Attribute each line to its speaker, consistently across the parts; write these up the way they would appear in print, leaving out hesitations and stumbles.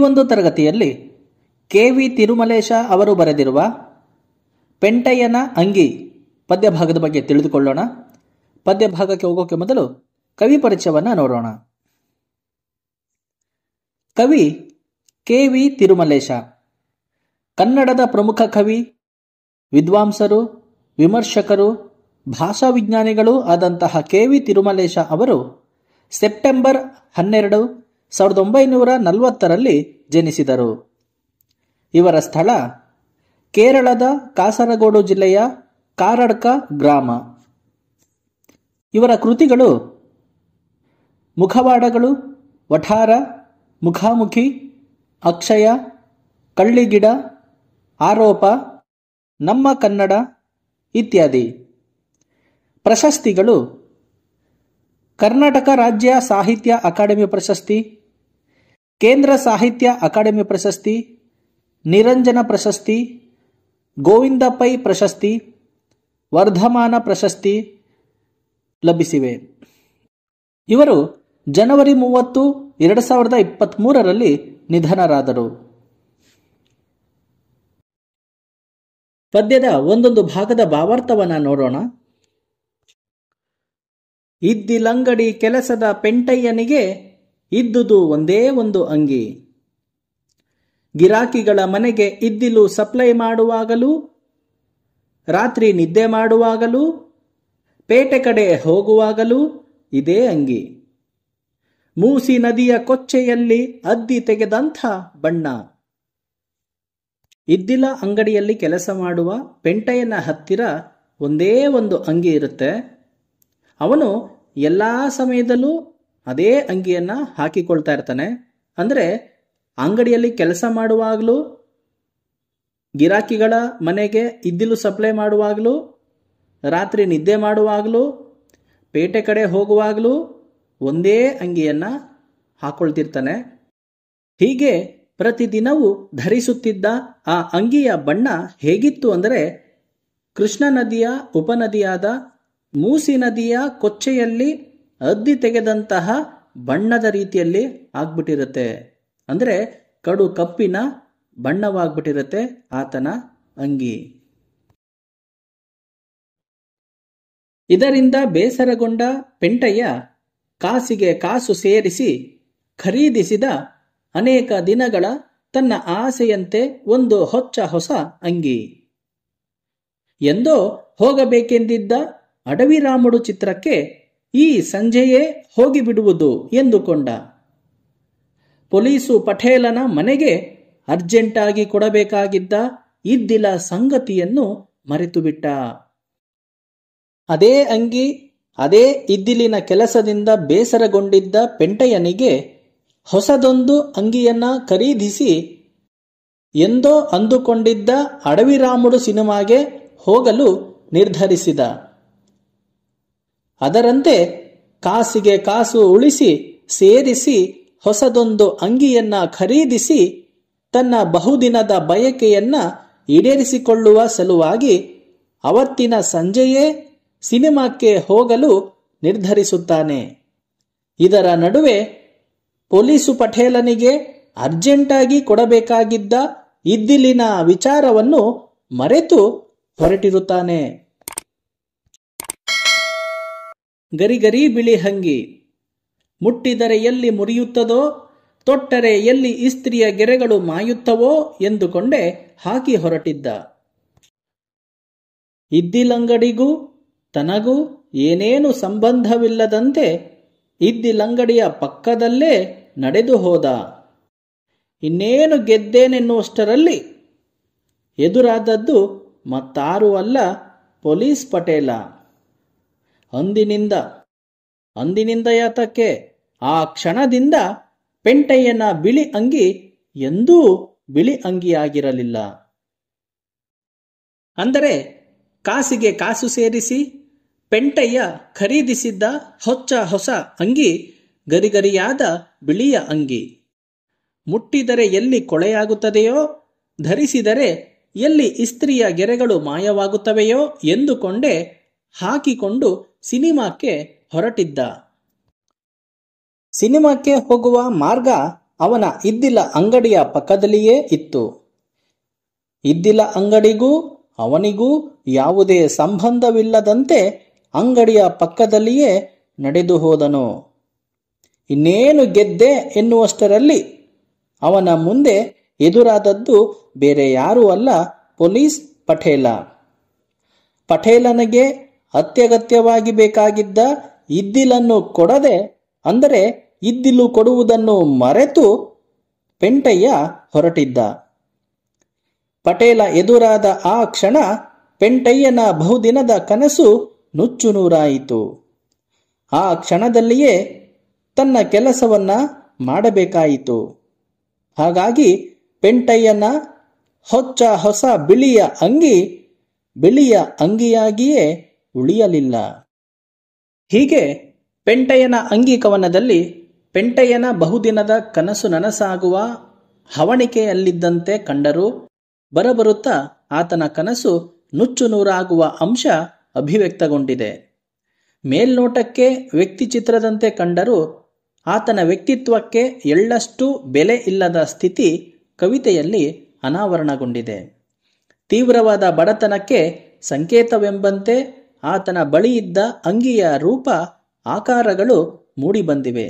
Speaker 1: ಒಂದು ತರಗತಿಯಲ್ಲಿ ಕೆ.ವಿ. ತಿರುಮಲೇಶ ಅವರು ಬರೆದಿರುವ ಪೆಂಟಯ್ಯನ ಅಂಗಿ ಪದ್ಯಭಾಗದ ಬಗ್ಗೆ ತಿಳಿದುಕೊಳ್ಳೋಣ. ಪದ್ಯಭಾಗಕ್ಕೆ ಹೋಗೋಕೆ ಮೊದಲು ಕವಿ ಪರಿಚಯವನ್ನು ನೋಡೋಣ. ಕವಿ ಕೆ.ವಿ. ತಿರುಮಲೇಶ ಕನ್ನಡದ ಪ್ರಮುಖ ಕವಿ, ವಿದ್ವಾಂಸರು, ವಿಮರ್ಶಕರು, ಭಾಷಾವಿಜ್ಞಾನಿಗಳೂ ಆದಂತಹ ಕೆ.ವಿ. ತಿರುಮಲೇಶ ಅವರು ಸೆಪ್ಟೆಂಬರ್ 12, 1940ರಲ್ಲಿ ಜನಿಸಿದರು. ಇವರ ಸ್ಥಳ ಕೇರಳದ ಕಾಸರಗೋಡು ಜಿಲ್ಲೆಯ ಕಾರಡ್ಕ ಗ್ರಾಮ. ಇವರ ಕೃತಿಗಳು ಮುಖವಾಡಗಳು, ವಠಾರ, ಮುಖಾಮುಖಿ, ಅಕ್ಷಯ, ಕಳ್ಳಿಗಿಡ, ಆರೋಪ, ನಮ್ಮ ಕನ್ನಡ ಇತ್ಯಾದಿ. ಪ್ರಶಸ್ತಿಗಳು ಕರ್ನಾಟಕ ರಾಜ್ಯ ಸಾಹಿತ್ಯ ಅಕಾಡೆಮಿ ಪ್ರಶಸ್ತಿ, ಕೇಂದ್ರ ಸಾಹಿತ್ಯ ಅಕಾಡೆಮಿ ಪ್ರಶಸ್ತಿ, ನಿರಂಜನ ಪ್ರಶಸ್ತಿ, ಗೋವಿಂದ ಪೈ ಪ್ರಶಸ್ತಿ, ವರ್ಧಮಾನ ಪ್ರಶಸ್ತಿ ಲಭಿಸಿವೆ. ಇವರು ಜನವರಿ 30, 2023ರಲ್ಲಿ ನಿಧನರಾದರು. ಪದ್ಯದ ಒಂದೊಂದು ಭಾಗದ ಭಾವಾರ್ಥವನ್ನು ನೋಡೋಣ. ಇದ್ದಿಲಂಗಡಿ ಕೆಲಸದ ಪೆಂಟಯ್ಯನಿಗೆ ಇದ್ದುದು ಒಂದೇ ಒಂದು ಅಂಗಿ. ಗಿರಾಕಿಗಳ ಮನೆಗೆ ಇದ್ದಿಲು ಸಪ್ಲೈ ಮಾಡುವಾಗಲೂ, ರಾತ್ರಿ ನಿದ್ದೆ ಮಾಡುವಾಗಲೂ, ಪೇಟೆ ಕಡೆ ಹೋಗುವಾಗಲೂ ಇದೇ ಅಂಗಿ. ಮೂಸಿ ನದಿಯ ಕೊಚ್ಚೆಯಲ್ಲಿ ಅದ್ದಿ ತೆಗೆದಂಥ ಬಣ್ಣ. ಇದ್ದಿಲ ಅಂಗಡಿಯಲ್ಲಿ ಕೆಲಸ ಮಾಡುವ ಪೆಂಟಯ್ಯನ ಹತ್ತಿರ ಒಂದೇ ಒಂದು ಅಂಗಿ ಇರುತ್ತೆ. ಅವನು ಎಲ್ಲ ಸಮಯದಲ್ಲೂ ಅದೇ ಅಂಗಿಯನ್ನು ಹಾಕಿಕೊಳ್ತಾ ಇರ್ತಾನೆ. ಅಂದರೆ ಅಂಗಡಿಯಲ್ಲಿ ಕೆಲಸ ಮಾಡುವಾಗಲೂ, ಗಿರಾಕಿಗಳ ಮನೆಗೆ ಇದ್ದಿಲು ಸಪ್ಲೈ ಮಾಡುವಾಗಲೂ, ರಾತ್ರಿ ನಿದ್ದೆ ಮಾಡುವಾಗಲೂ, ಪೇಟೆ ಕಡೆ ಹೋಗುವಾಗಲೂ ಒಂದೇ ಅಂಗಿಯನ್ನು ಹಾಕೊಳ್ತಿರ್ತಾನೆ. ಹೀಗೆ ಪ್ರತಿದಿನವೂ ಧರಿಸುತ್ತಿದ್ದ ಆ ಅಂಗಿಯ ಬಣ್ಣ ಹೇಗಿತ್ತು ಅಂದರೆ, ಕೃಷ್ಣ ನದಿಯ ಉಪನದಿಯಾದ ಮೂಸಿ ನದಿಯ ಕೊಚ್ಚೆಯಲ್ಲಿ ಅದ್ದಿ ತೆಗೆದಂತಹ ಬಣ್ಣದ ರೀತಿಯಲ್ಲಿ ಆಗ್ಬಿಟ್ಟಿರುತ್ತೆ. ಅಂದರೆ ಕಡು ಕಪ್ಪಿನ ಬಣ್ಣವಾಗ್ಬಿಟ್ಟಿರುತ್ತೆ ಆತನ ಅಂಗಿ. ಇದರಿಂದ ಬೇಸರಗೊಂಡ ಪೆಂಟಯ್ಯ ಕಾಸಿಗೆ ಕಾಸು ಸೇರಿಸಿ ಖರೀದಿಸಿದ ಅನೇಕ ದಿನಗಳ ತನ್ನ ಆಸೆಯಂತೆ ಒಂದು ಹೊಸ ಅಂಗಿ. ಎಂದೋ ಹೋಗಬೇಕೆಂದಿದ್ದ ಅಡವಿ ರಾಮುಡು ಚಿತ್ರಕ್ಕೆ ಈ ಸಂಜೆಯೇ ಹೋಗಿಬಿಡುವುದು ಎಂದುಕೊಂಡ. ಪೊಲೀಸು ಪಟೇಲನ ಮನೆಗೆ ಅರ್ಜೆಂಟಾಗಿ ಕೊಡಬೇಕಾಗಿದ್ದ ಇದ್ದಿಲ ಸಂಗತಿಯನ್ನು ಮರೆತುಬಿಟ್ಟ. ಅದೇ ಅಂಗಿ, ಅದೇ ಇದ್ದಿಲಿನ ಕೆಲಸದಿಂದ ಬೇಸರಗೊಂಡಿದ್ದ ಪೆಂಟಯ್ಯನಿಗೆ ಹೊಸದೊಂದು ಅಂಗಿಯನ್ನ ಖರೀದಿಸಿ ಎಂದೋ ಅಂದುಕೊಂಡಿದ್ದ ಅಡವಿ ರಾಮುಡು ಸಿನಿಮಾಗೆ ಹೋಗಲು ನಿರ್ಧರಿಸಿದ. ಅದರಂತೆ ಕಾಸಿಗೆ ಕಾಸು ಉಳಿಸಿ ಸೇರಿಸಿ ಹೊಸದೊಂದು ಅಂಗಿಯನ್ನ ಖರೀದಿಸಿ ತನ್ನ ಬಹುದಿನದ ಬಯಕೆಯನ್ನ ಈಡೇರಿಸಿಕೊಳ್ಳುವ ಸಲುವಾಗಿ ಅವತ್ತಿನ ಸಂಜೆಯೇ ಸಿನಿಮಾಕ್ಕೆ ಹೋಗಲು ನಿರ್ಧರಿಸುತ್ತಾನೆ. ಇದರ ನಡುವೆ ಪೊಲೀಸು ಪಟೇಲನಿಗೆ ಅರ್ಜೆಂಟಾಗಿ ಕೊಡಬೇಕಾಗಿದ್ದ ಇದ್ದಿಲಿನ ವಿಚಾರವನ್ನು ಮರೆತು ಹೊರಟಿರುತ್ತಾನೆ. ಗರಿಗರಿ ಬಿಳಿ ಹಂಗಿ, ಮುಟ್ಟಿದರೆ ಎಲ್ಲಿ ಮುರಿಯುತ್ತದೋ, ತೊಟ್ಟರೆ ಎಲ್ಲಿ ಇಸ್ತ್ರಿಯ ಗೆರೆಗಳು ಮಾಯುತ್ತವೋ ಎಂದುಕೊಂಡೇ ಹಾಕಿ ಹೊರಟಿದ್ದ. ಇದ್ದಿಲಂಗಡಿಗೂ ತನಗೂ ಏನೇನು ಸಂಬಂಧವಿಲ್ಲದಂತೆ ಇದ್ದಿಲಂಗಡಿಯ ಪಕ್ಕದಲ್ಲೇ ನಡೆದು ಹೋದ. ಇನ್ನೇನು ಗೆದ್ದೇನೆನ್ನುವಷ್ಟರಲ್ಲಿ ಎದುರಾದದ್ದು ಮತ್ತಾರೂ ಅಲ್ಲ, ಪೊಲೀಸ್ ಪಟೇಲ. ಅಂದಿನಿಂದ ಯಾತಕ್ಕೆ, ಆ ಕ್ಷಣದಿಂದ ಪೆಂಟಯ್ಯನ ಬಿಳಿ ಅಂಗಿ ಎಂದೂ ಬಿಳಿ ಅಂಗಿಯಾಗಿರಲಿಲ್ಲ. ಅಂದರೆ ಕಾಸಿಗೆ ಕಾಸು ಸೇರಿಸಿ ಪೆಂಟಯ್ಯ ಖರೀದಿಸಿದ್ದ ಹೊಸ ಅಂಗಿ ಗರಿಗರಿಯಾದ ಬಿಳಿಯ ಅಂಗಿ. ಮುಟ್ಟಿದರೆ ಎಲ್ಲಿ ಕೊಳೆಯಾಗುತ್ತದೆಯೋ, ಧರಿಸಿದರೆ ಎಲ್ಲಿ ಇಸ್ತ್ರಿಯ ಗೆರೆಗಳು ಮಾಯವಾಗುತ್ತವೆಯೋ ಎಂದುಕೊಂಡೇ ಹಾಕಿಕೊಂಡು ಸಿನಿಮಾಕ್ಕೆ ಹೊರಟಿದ್ದ. ಸಿನಿಮಾಕ್ಕೆ ಹೋಗುವ ಮಾರ್ಗ ಅವನ ಇದ್ದಿಲ ಅಂಗಡಿಯ ಪಕ್ಕದಲ್ಲಿಯೇ ಇತ್ತು. ಇದ್ದಿಲ ಅಂಗಡಿಗೂ ಅವನಿಗೂ ಯಾವುದೇ ಸಂಬಂಧವಿಲ್ಲದಂತೆ ಅಂಗಡಿಯ ಪಕ್ಕದಲ್ಲಿಯೇ ನಡೆದು ಹೋದನು. ಇನ್ನೇನು ಗೆದ್ದೆ ಎನ್ನುವಷ್ಟರಲ್ಲಿ ಅವನ ಮುಂದೆ ಎದುರಾದದ್ದು ಬೇರೆ ಯಾರೂ ಅಲ್ಲ, ಪೊಲೀಸ್ ಪಟೇಲ. ಪಟೇಲನಿಗೆ ಅತ್ಯಗತ್ಯವಾಗಿ ಬೇಕಾಗಿದ್ದ ಇದ್ದಿಲನ್ನು ಕೊಡದೆ, ಅಂದರೆ ಇದ್ದಿಲು ಕೊಡುವುದನ್ನು ಮರೆತು ಪೆಂಟಯ್ಯ ಹೊರಟಿದ್ದ. ಪಟೇಲ ಎದುರಾದ ಆ ಕ್ಷಣ ಪೆಂಟಯ್ಯನ ಬಹುದಿನದ ಕನಸು ನುಚ್ಚು ನೂರಾಯಿತು. ಆ ಕ್ಷಣದಲ್ಲಿಯೇ ತನ್ನ ಕೆಲಸವನ್ನ ಮಾಡಬೇಕಾಯಿತು. ಹಾಗಾಗಿ ಪೆಂಟಯ್ಯನ ಹೊಸ ಬಿಳಿಯ ಅಂಗಿ ಬಿಳಿಯ ಅಂಗಿಯಾಗಿಯೇ ಉಳಿಯಲಿಲ್ಲ. ಹೀಗೆ ಪೆಂಟಯ್ಯನ ಅಂಗಿ ಕವನದಲ್ಲಿ ಪೆಂಟಯ್ಯನ ಬಹುದಿನದ ಕನಸು ನನಸಾಗುವ ಹವಣಿಕೆಯಲ್ಲಿದ್ದಂತೆ ಕಂಡರೂ ಬರಬರುತ್ತಾ ಆತನ ಕನಸು ನುಚ್ಚು ನೂರಾಗುವ ಅಂಶ ಅಭಿವ್ಯಕ್ತಗೊಂಡಿದೆ. ಮೇಲ್ನೋಟಕ್ಕೆ ವ್ಯಕ್ತಿ ಚಿತ್ರದಂತೆ ಕಂಡರೂ ಆತನ ವ್ಯಕ್ತಿತ್ವಕ್ಕೆ ಎಳ್ಳಷ್ಟು ಬೆಲೆ ಇಲ್ಲದ ಸ್ಥಿತಿ ಕವಿತೆಯಲ್ಲಿ ಅನಾವರಣಗೊಂಡಿದೆ. ತೀವ್ರವಾದ ಬಡತನಕ್ಕೆ ಸಂಕೇತವೆಂಬಂತೆ ಆತನ ಬಳಿಯಿದ್ದ ಅಂಗಿಯ ರೂಪ ಆಕಾರಗಳು ಮೂಡಿಬಂದಿವೆ.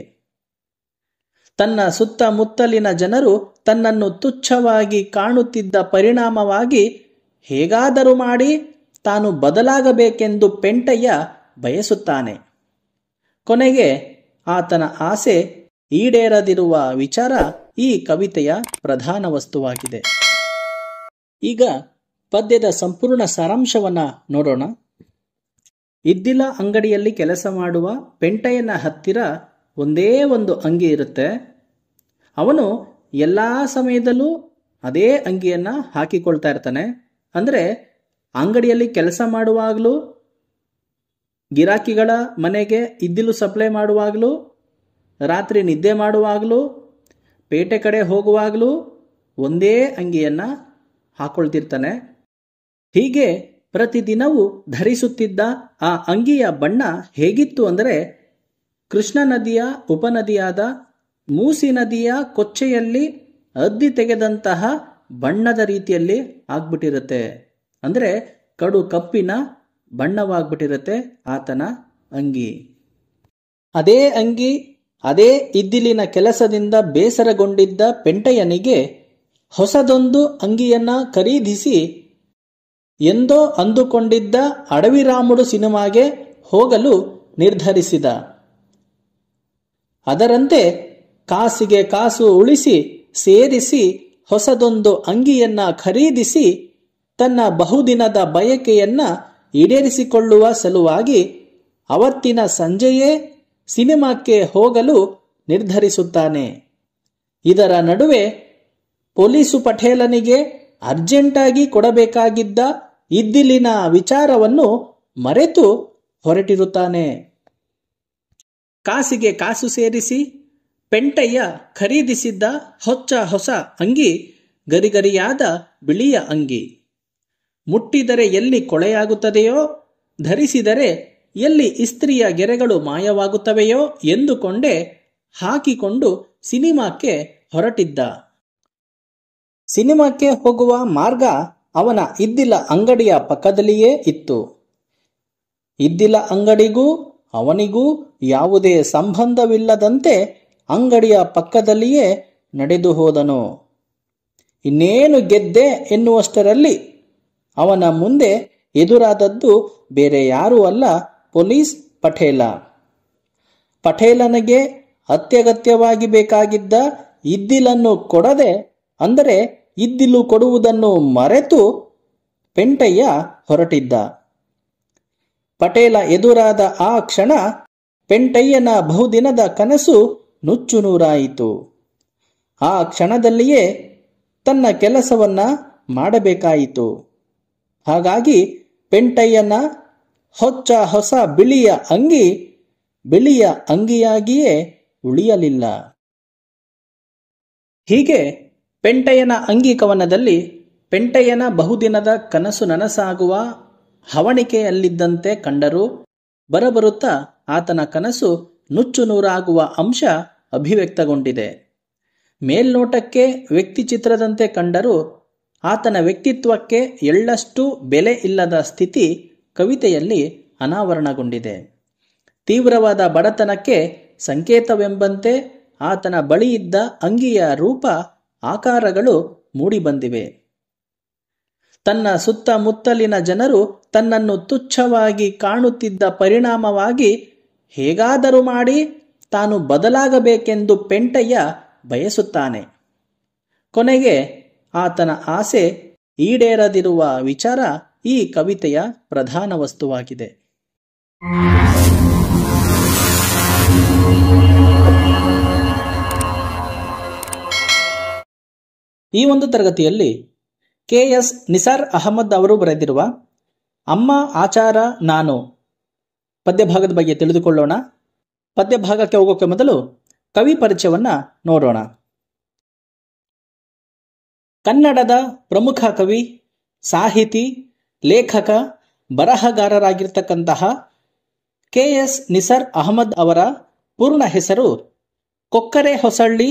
Speaker 1: ತನ್ನ ಸುತ್ತಮುತ್ತಲಿನ ಜನರು ತನ್ನನ್ನು ತುಚ್ಛವಾಗಿ ಕಾಣುತ್ತಿದ್ದ ಪರಿಣಾಮವಾಗಿ ಹೇಗಾದರೂ ಮಾಡಿ ತಾನು ಬದಲಾಗಬೇಕೆಂದು ಪೆಂಟಯ್ಯ ಬಯಸುತ್ತಾನೆ. ಕೊನೆಗೆ ಆತನ ಆಸೆ ಈಡೇರದಿರುವ ವಿಚಾರ ಈ ಕವಿತೆಯ ಪ್ರಧಾನ ವಸ್ತುವಾಗಿದೆ. ಈಗ ಪದ್ಯದ ಸಂಪೂರ್ಣ ಸಾರಾಂಶವನ್ನ ನೋಡೋಣ. ಇದ್ದಿಲ ಅಂಗಡಿಯಲ್ಲಿ ಕೆಲಸ ಮಾಡುವ ಪೆಂಟಯ್ಯನ ಹತ್ತಿರ ಒಂದೇ ಒಂದು ಅಂಗಿ ಇರುತ್ತೆ. ಅವನು ಎಲ್ಲ ಸಮಯದಲ್ಲೂ ಅದೇ ಅಂಗಿಯನ್ನ ಹಾಕಿಕೊಳ್ತಾ ಇರ್ತಾನೆ. ಅಂದರೆ ಅಂಗಡಿಯಲ್ಲಿ ಕೆಲಸ ಮಾಡುವಾಗಲೂ, ಗಿರಾಕಿಗಳ ಮನೆಗೆ ಇದ್ದಿಲು ಸಪ್ಲೈ ಮಾಡುವಾಗಲೂ, ರಾತ್ರಿ ನಿದ್ದೆ ಮಾಡುವಾಗಲೂ, ಪೇಟೆ ಕಡೆ ಹೋಗುವಾಗಲೂ ಒಂದೇ ಅಂಗಿಯನ್ನ ಹಾಕೊಳ್ತಿರ್ತಾನೆ. ಹೀಗೆ ಪ್ರತಿದಿನವೂ ಧರಿಸುತ್ತಿದ್ದ ಆ ಅಂಗಿಯ ಬಣ್ಣ ಹೇಗಿತ್ತು ಅಂದರೆ, ಕೃಷ್ಣ ನದಿಯ ಉಪನದಿಯಾದ ಮೂಸಿ ನದಿಯ ಕೊಚ್ಚೆಯಲ್ಲಿ ಅದ್ದಿ ತೆಗೆದಂತಹ ಬಣ್ಣದ ರೀತಿಯಲ್ಲಿ ಆಗ್ಬಿಟ್ಟಿರುತ್ತೆ. ಅಂದರೆ ಕಡು ಕಪ್ಪಿನ ಬಣ್ಣವಾಗ್ಬಿಟ್ಟಿರುತ್ತೆ ಆತನ ಅಂಗಿ. ಅದೇ ಅಂಗಿ, ಅದೇ ಇದ್ದಿಲಿನ ಕೆಲಸದಿಂದ ಬೇಸರಗೊಂಡಿದ್ದ ಪೆಂಟಯ್ಯನಿಗೆ ಹೊಸದೊಂದು ಅಂಗಿಯನ್ನ ಖರೀದಿಸಿ ಎಂದೋ ಅಂದುಕೊಂಡಿದ್ದ ಅಡವಿರಾಮುಡು ಸಿನಿಮಾಗೆ ಹೋಗಲು ನಿರ್ಧರಿಸಿದ. ಅದರಂತೆ ಕಾಸಿಗೆ ಕಾಸು ಉಳಿಸಿ ಸೇರಿಸಿ ಹೊಸದೊಂದು ಅಂಗಿಯನ್ನ ಖರೀದಿಸಿ ತನ್ನ ಬಹುದಿನದ ಬಯಕೆಯನ್ನ ಈಡೇರಿಸಿಕೊಳ್ಳುವ ಸಲುವಾಗಿ ಅವತ್ತಿನ ಸಂಜೆಯೇ ಸಿನಿಮಾಕ್ಕೆ ಹೋಗಲು ನಿರ್ಧರಿಸುತ್ತಾನೆ. ಇದರ ನಡುವೆ ಪೊಲೀಸು ಪಟೇಲನಿಗೆ ಅರ್ಜೆಂಟಾಗಿ ಕೊಡಬೇಕಾಗಿದ್ದ ಇದ್ದಿಲಿನ ವಿಚಾರವನ್ನು ಮರೆತು ಹೊರಟಿರುತ್ತಾನೆ. ಕಾಸಿಗೆ ಕಾಸು ಸೇರಿಸಿ ಪೆಂಟಯ್ಯ ಖರೀದಿಸಿದ್ದ ಹೊಸ ಅಂಗಿ ಗರಿಗರಿಯಾದ ಬಿಳಿಯ ಅಂಗಿ. ಮುಟ್ಟಿದರೆ ಎಲ್ಲಿ ಕೊಳೆಯಾಗುತ್ತದೆಯೋ, ಧರಿಸಿದರೆ ಎಲ್ಲಿ ಇಸ್ತ್ರಿಯ ಗೆರೆಗಳು ಮಾಯವಾಗುತ್ತವೆಯೋ ಎಂದುಕೊಂಡೇ ಹಾಕಿಕೊಂಡು ಸಿನಿಮಾಕ್ಕೆ ಹೊರಟಿದ್ದ. ಸಿನಿಮಾಕ್ಕೆ ಹೋಗುವ ಮಾರ್ಗ ಅವನ ಇದ್ದಿಲ ಅಂಗಡಿಯ ಪಕ್ಕದಲ್ಲಿಯೇ ಇತ್ತು. ಇದ್ದಿಲ ಅಂಗಡಿಗೂ ಅವನಿಗೂ ಯಾವುದೇ ಸಂಬಂಧವಿಲ್ಲದಂತೆ ಅಂಗಡಿಯ ಪಕ್ಕದಲ್ಲಿಯೇ ನಡೆದು ಹೋದನು. ಇನ್ನೇನು ಗೆದ್ದೆ ಎನ್ನುವಷ್ಟರಲ್ಲಿ ಅವನ ಮುಂದೆ ಎದುರಾದದ್ದು ಬೇರೆ ಯಾರೂ ಅಲ್ಲ, ಪೊಲೀಸ್ ಪಟೇಲ. ಪಟೇಲನಿಗೆ ಅತ್ಯಗತ್ಯವಾಗಿ ಬೇಕಾಗಿದ್ದ ಇದ್ದಿಲನ್ನು ಕೊಡದೆ, ಅಂದರೆ ಇದ್ದಿಲು ಕೊಡುವುದನ್ನು ಮರೆತು ಪೆಂಟಯ್ಯ ಹೊರಟಿದ್ದ. ಪಟೇಲ ಎದುರಾದ ಆ ಕ್ಷಣ ಪೆಂಟಯ್ಯನ ಬಹುದಿನದ ಕನಸು ನುಚ್ಚು ನೂರಾಯಿತು. ಆ ಕ್ಷಣದಲ್ಲಿಯೇ ತನ್ನ ಕೆಲಸವನ್ನ ಮಾಡಬೇಕಾಯಿತು. ಹಾಗಾಗಿ ಪೆಂಟಯ್ಯನ ಹೊಸ ಬಿಳಿಯ ಅಂಗಿ ಬಿಳಿಯ ಅಂಗಿಯಾಗಿಯೇ ಉಳಿಯಲಿಲ್ಲ. ಹೀಗೆ ಪೆಂಟಯ್ಯನ ಅಂಗಿ ಕವನದಲ್ಲಿ ಪೆಂಟಯ್ಯನ ಬಹುದಿನದ ಕನಸು ನನಸಾಗುವ ಹವಣಿಕೆಯಲ್ಲಿದ್ದಂತೆ ಕಂಡರೂ ಬರಬರುತ್ತಾ ಆತನ ಕನಸು ನುಚ್ಚು ನೂರಾಗುವ ಅಂಶ ಅಭಿವ್ಯಕ್ತಗೊಂಡಿದೆ. ಮೇಲ್ನೋಟಕ್ಕೆ ವ್ಯಕ್ತಿ ಚಿತ್ರದಂತೆ ಕಂಡರೂ ಆತನ ವ್ಯಕ್ತಿತ್ವಕ್ಕೆ ಎಳ್ಳಷ್ಟು ಬೆಲೆ ಇಲ್ಲದ ಸ್ಥಿತಿ ಕವಿತೆಯಲ್ಲಿ ಅನಾವರಣಗೊಂಡಿದೆ. ತೀವ್ರವಾದ ಬಡತನಕ್ಕೆ ಸಂಕೇತವೆಂಬಂತೆ ಆತನ ಬಳಿಯಿದ್ದ ಅಂಗಿಯ ರೂಪ ಆಕಾರಗಳು ಮೂಡಿಬಂದಿವೆ. ತನ್ನ ಸುತ್ತಮುತ್ತಲಿನ ಜನರು ತನ್ನನ್ನು ತುಚ್ಛವಾಗಿ ಕಾಣುತ್ತಿದ್ದ ಪರಿಣಾಮವಾಗಿ ಹೇಗಾದರೂ ಮಾಡಿ ತಾನು ಬದಲಾಗಬೇಕೆಂದು ಪೆಂಟಯ್ಯ ಬಯಸುತ್ತಾನೆ. ಕೊನೆಗೆ ಆತನ ಆಸೆ ಈಡೇರದಿರುವ ವಿಚಾರ ಈ ಕವಿತೆಯ ಪ್ರಧಾನ ವಸ್ತುವಾಗಿದೆ. ಈ ಒಂದು ತರಗತಿಯಲ್ಲಿ ಕೆ.ಎಸ್. ನಿಸಾರ್ ಅಹಮದ್ ಅವರು ಬರೆದಿರುವ ಅಮ್ಮ ಆಚಾರ ನಾನು ಪದ್ಯಭಾಗದ ಬಗ್ಗೆ ತಿಳಿದುಕೊಳ್ಳೋಣ. ಪದ್ಯಭಾಗಕ್ಕೆ ಹೋಗೋಕೆ ಮೊದಲು ಕವಿ ಪರಿಚಯವನ್ನ ನೋಡೋಣ. ಕನ್ನಡದ ಪ್ರಮುಖ ಕವಿ, ಸಾಹಿತಿ, ಲೇಖಕ, ಬರಹಗಾರರಾಗಿರ್ತಕ್ಕಂತಹ ಕೆ.ಎಸ್. ನಿಸಾರ್ ಅಹಮದ್ ಅವರ ಪೂರ್ಣ ಹೆಸರು ಕೊಕ್ಕರೆ ಹೊಸಳ್ಳಿ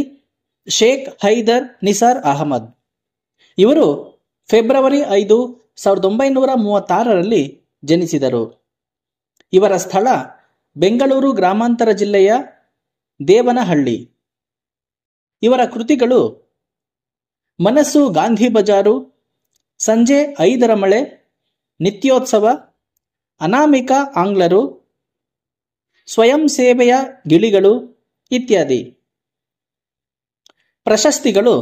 Speaker 1: ಶೇಖ್ ಹೈದರ್ ನಿಸಾರ್ ಅಹಮದ್. ಇವರು ಫೆಬ್ರವರಿ 5, 1936ರಲ್ಲಿ ಜನಿಸಿದರು. ಇವರ ಸ್ಥಳ ಬೆಂಗಳೂರು ಗ್ರಾಮಾಂತರ ಜಿಲ್ಲೆಯ ದೇವನಹಳ್ಳಿ. ಇವರ ಕೃತಿಗಳು ಮನಸ್ಸು ಗಾಂಧಿ ಬಜಾರು, ಸಂಜೆ 5ರ ಮಳೆ, ನಿತ್ಯೋತ್ಸವ, ಅನಾಮಿಕ ಆಂಗ್ಲರು, ಸ್ವಯಂ ಸೇವೆಯ ಗಿಳಿಗಳು ಇತ್ಯಾದಿ. ಪ್ರಶಸ್ತಿಗಳು: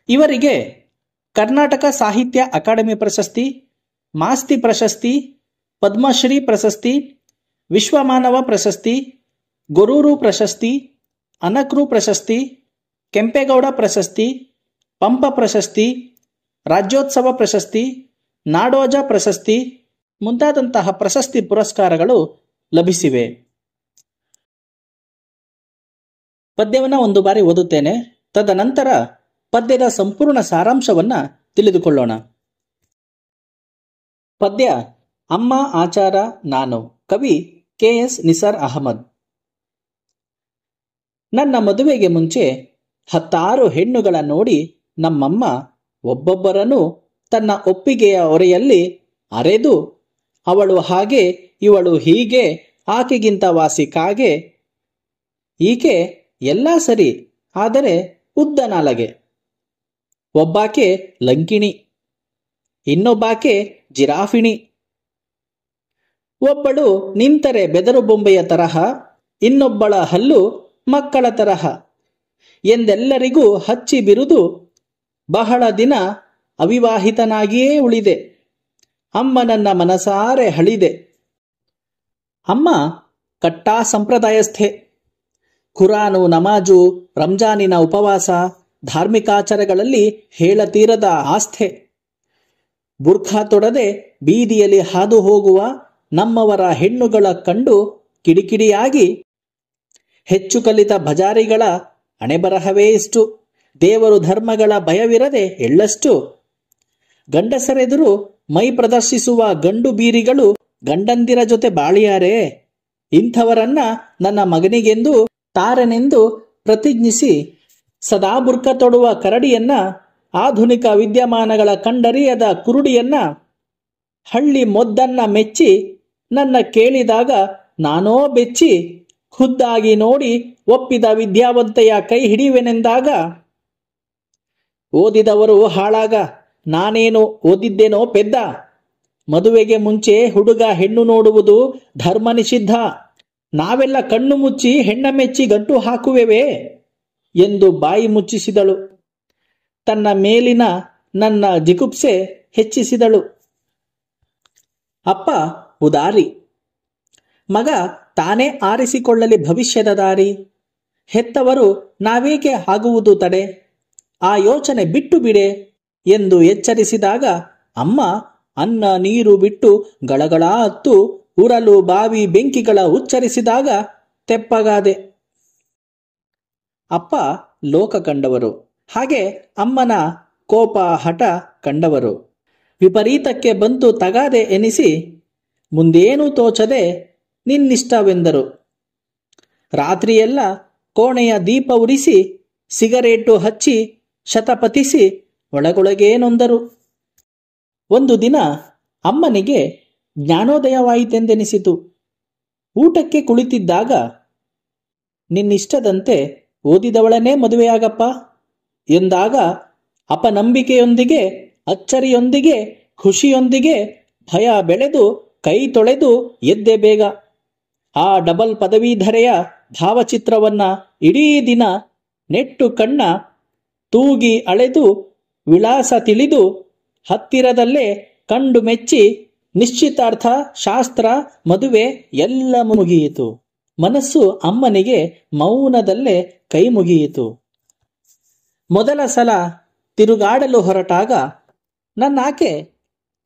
Speaker 1: ಇವರಿಗೆ ಕರ್ನಾಟಕ ಸಾಹಿತ್ಯ ಅಕಾಡೆಮಿ ಪ್ರಶಸ್ತಿ, ಮಾಸ್ತಿ ಪ್ರಶಸ್ತಿ, ಪದ್ಮಶ್ರೀ ಪ್ರಶಸ್ತಿ, ವಿಶ್ವಮಾನವ ಪ್ರಶಸ್ತಿ, ಗೊರೂರು ಪ್ರಶಸ್ತಿ, ಅನಕ್ರು ಪ್ರಶಸ್ತಿ, ಕೆಂಪೇಗೌಡ ಪ್ರಶಸ್ತಿ, ಪಂಪ ಪ್ರಶಸ್ತಿ, ರಾಜ್ಯೋತ್ಸವ ಪ್ರಶಸ್ತಿ, ನಾಡೋಜ ಪ್ರಶಸ್ತಿ ಮುಂತಾದಂತಹ ಪ್ರಶಸ್ತಿ ಪುರಸ್ಕಾರಗಳು ಲಭಿಸಿವೆ. ಪದ್ಯವನ್ನು ಒಂದು ಬಾರಿ ಓದುತ್ತೇನೆ. ತದನಂತರ ಪದ್ಯದ ಸಂಪೂರ್ಣ ಸಾರಾಂಶವನ್ನ ತಿಳಿದುಕೊಳ್ಳೋಣ. ಪದ್ಯ ಅಮ್ಮ ಆಚಾರ ನಾನು. ಕವಿ ಕೆ.ಎಸ್. ನಿಸಾರ್ ಅಹಮದ್. ನನ್ನ ಮದುವೆಗೆ ಮುಂಚೆ 16 ಹೆಣ್ಣುಗಳ ನೋಡಿ ನಮ್ಮಮ್ಮ ಒಬ್ಬೊಬ್ಬರನ್ನು ತನ್ನ ಒಪ್ಪಿಗೆಯ ಹೊರೆಯಲ್ಲಿ ಅರೆದು ಅವಳು ಹಾಗೆ ಇವಳು ಹೀಗೆ ಆಕೆಗಿಂತ ವಾಸಿ ಕಾಗೆ, ಈಕೆ ಎಲ್ಲ ಸರಿ ಆದರೆ ಉದ್ದ ನಾಲಗೆ, ಒಬ್ಬಾಕೆ ಲಂಕಿಣಿ, ಇನ್ನೊಬ್ಬಾಕೆ ಜಿರಾಫಿಣಿ, ಒಬ್ಬಳು ನಿಂತರೆ ಬೆದರು ಬೊಂಬೆಯ ತರಹ, ಇನ್ನೊಬ್ಬಳ ಹಲ್ಲು ಮಕ್ಕಳ ತರಹ ಎಂದೆಲ್ಲರಿಗೂ ಹಚ್ಚಿ ಬಿರುದು ಬಹಳ ದಿನ ಅವಿವಾಹಿತನಾಗಿಯೇ ಉಳಿದೆ. ಅಮ್ಮ ನನ್ನ ಮನಸಾರೆ ಹಳಿದೆ. ಅಮ್ಮ ಕಟ್ಟಾ ಸಂಪ್ರದಾಯಸ್ಥೆ. ಕುರಾನು, ನಮಾಜು, ರಂಜಾನಿನ ಉಪವಾಸ, ಧಾರ್ಮಿಕಾಚಾರಗಳಲ್ಲಿ ಹೇಳತೀರದ ಆಸ್ಥೆ. ಬುರ್ಖಾ ತೊಡದೆ ಬೀದಿಯಲ್ಲಿ ಹಾದು ಹೋಗುವ ನಮ್ಮವರ ಹೆಣ್ಣುಗಳ ಕಂಡು ಕಿಡಿಕಿಡಿಯಾಗಿ ಹೆಚ್ಚು ಕಲಿತ ಭಜಾರಿಗಳ ಹಣೆಬರಹವೇ ಇಷ್ಟು. ದೇವರು ಧರ್ಮಗಳ ಭಯವಿರದೆ ಎಳ್ಳಷ್ಟು. ಗಂಡಸರೆದುರು ಮೈ ಪ್ರದರ್ಶಿಸುವ ಗಂಡು ಬೀರಿಗಳು ಗಂಡಂದಿರ ಜೊತೆ ಬಾಳಿಯಾರೆ. ಇಂಥವರನ್ನ ನನ್ನ ಮಗನಿಗೆಂದು ತಾರೆನೆಂದು ಪ್ರತಿಜ್ಞಿಸಿ ಸದಾ ಬುರ್ಕ ತೊಡುವ ಕರಡಿಯನ್ನ, ಆಧುನಿಕ ವಿದ್ಯಮಾನಗಳ ಕಂಡರಿಯದ ಕುರುಡಿಯನ್ನ, ಹಳ್ಳಿ ಮೊದ್ದನ್ನ ಮೆಚ್ಚಿ ನನ್ನ ಕೇಳಿದಾಗ ನಾನೋ ಬೆಚ್ಚಿ ಖುದ್ದಾಗಿ ನೋಡಿ ಒಪ್ಪಿದ ವಿದ್ಯಾವಂತೆಯ ಕೈ ಹಿಡಿಯುವೆನೆಂದಾಗ, ಓದಿದವರು ಹಾಳಾಗ ನಾನೇನು ಓದಿದ್ದೇನೋ ಪೆದ್ದ, ಮದುವೆಗೆ ಮುಂಚೆ ಹುಡುಗ ಹೆಣ್ಣು ನೋಡುವುದು ಧರ್ಮ ನಿಷಿದ್ಧ, ನಾವೆಲ್ಲ ಕಣ್ಣು ಮುಚ್ಚಿ ಹೆಣ್ಣ ಮೆಚ್ಚಿ ಗಂಟು ಹಾಕುವೆವೇ ಎಂದು ಬಾಯಿ ಮುಚ್ಚಿಸಿದಳು. ತನ್ನ ಮೇಲಿನ ನನ್ನ ಜಿಗುಪ್ಸೆ ಹೆಚ್ಚಿಸಿದಳು. ಅಪ್ಪ ಉದಾರಿ, ಮಗ ತಾನೇ ಆರಿಸಿಕೊಳ್ಳಲಿ ಭವಿಷ್ಯದ ದಾರಿ. ಹೆತ್ತವರು ನಾವೇಕೆ ಆಗುವುದು ತಡೆ, ಆ ಯೋಚನೆ ಬಿಟ್ಟು ಬಿಡೆ ಎಂದು ಎಚ್ಚರಿಸಿದಾಗ ಅಮ್ಮ ಅನ್ನ ನೀರು ಬಿಟ್ಟು ಗಳಗಳ ಹತ್ತು ಉರಲು ಬಾವಿ ಬೆಂಕಿಗಳ ಉಚ್ಚರಿಸಿದಾಗ ತೆಪ್ಪಗಾದೆ. ಅಪ್ಪ ಲೋಕ ಕಂಡವರು, ಹಾಗೆ ಅಮ್ಮನ ಕೋಪ ಹಠ ಕಂಡವರು. ವಿಪರೀತಕ್ಕೆ ಬಂತು ತಗಾದೆ ಎನಿಸಿ ಮುಂದೇನೂ ತೋಚದೆ ನಿನ್ನಿಷ್ಟವೆಂದರು. ರಾತ್ರಿಯೆಲ್ಲ ಕೋಣೆಯ ದೀಪ ಉರಿಸಿ ಸಿಗರೇಟು ಹಚ್ಚಿ ಶತಪಥಿಸಿ ಒಳಗೊಳಗೇ ನೊಂದರು. ಒಂದು ದಿನ ಅಮ್ಮನಿಗೆ ಜ್ಞಾನೋದಯವಾಯಿತೆಂದೆನಿಸಿತು. ಊಟಕ್ಕೆ ಕುಳಿತಿದ್ದಾಗ, ನಿನ್ನಿಷ್ಟದಂತೆ ಓದಿದವಳನ್ನೇ ಮದುವೆಯಾಗಪ್ಪ ಎಂದಾಗ ಅಪನಂಬಿಕೆಯೊಂದಿಗೆ, ಅಚ್ಚರಿಯೊಂದಿಗೆ, ಖುಷಿಯೊಂದಿಗೆ ಭಯ ಬೆಳೆದು ಕೈ ತೊಳೆದು ಎದ್ದೆ ಬೇಗ. ಆ ಡಬಲ್ ಪದವೀಧರೆಯ ಭಾವಚಿತ್ರವನ್ನ ಇಡೀ ದಿನ ನೆಟ್ಟು ಕಣ್ಣ ತೂಗಿ ಅಳೆದು ವಿಳಾಸ ತಿಳಿದು ಹತ್ತಿರದಲ್ಲೇ ಕಂಡು ಮೆಚ್ಚಿ ನಿಶ್ಚಿತಾರ್ಥ, ಶಾಸ್ತ್ರ, ಮದುವೆ ಎಲ್ಲ ಮುಗಿಯಿತು. ಮನಸ್ಸು ಅಮ್ಮನಿಗೆ ಮೌನದಲ್ಲೇ ಕೈ ಮುಗಿಯಿತು. ಮೊದಲ ಸಲ ತಿರುಗಾಡಲು ಹೊರಟಾಗ ನನ್ನಾಕೆ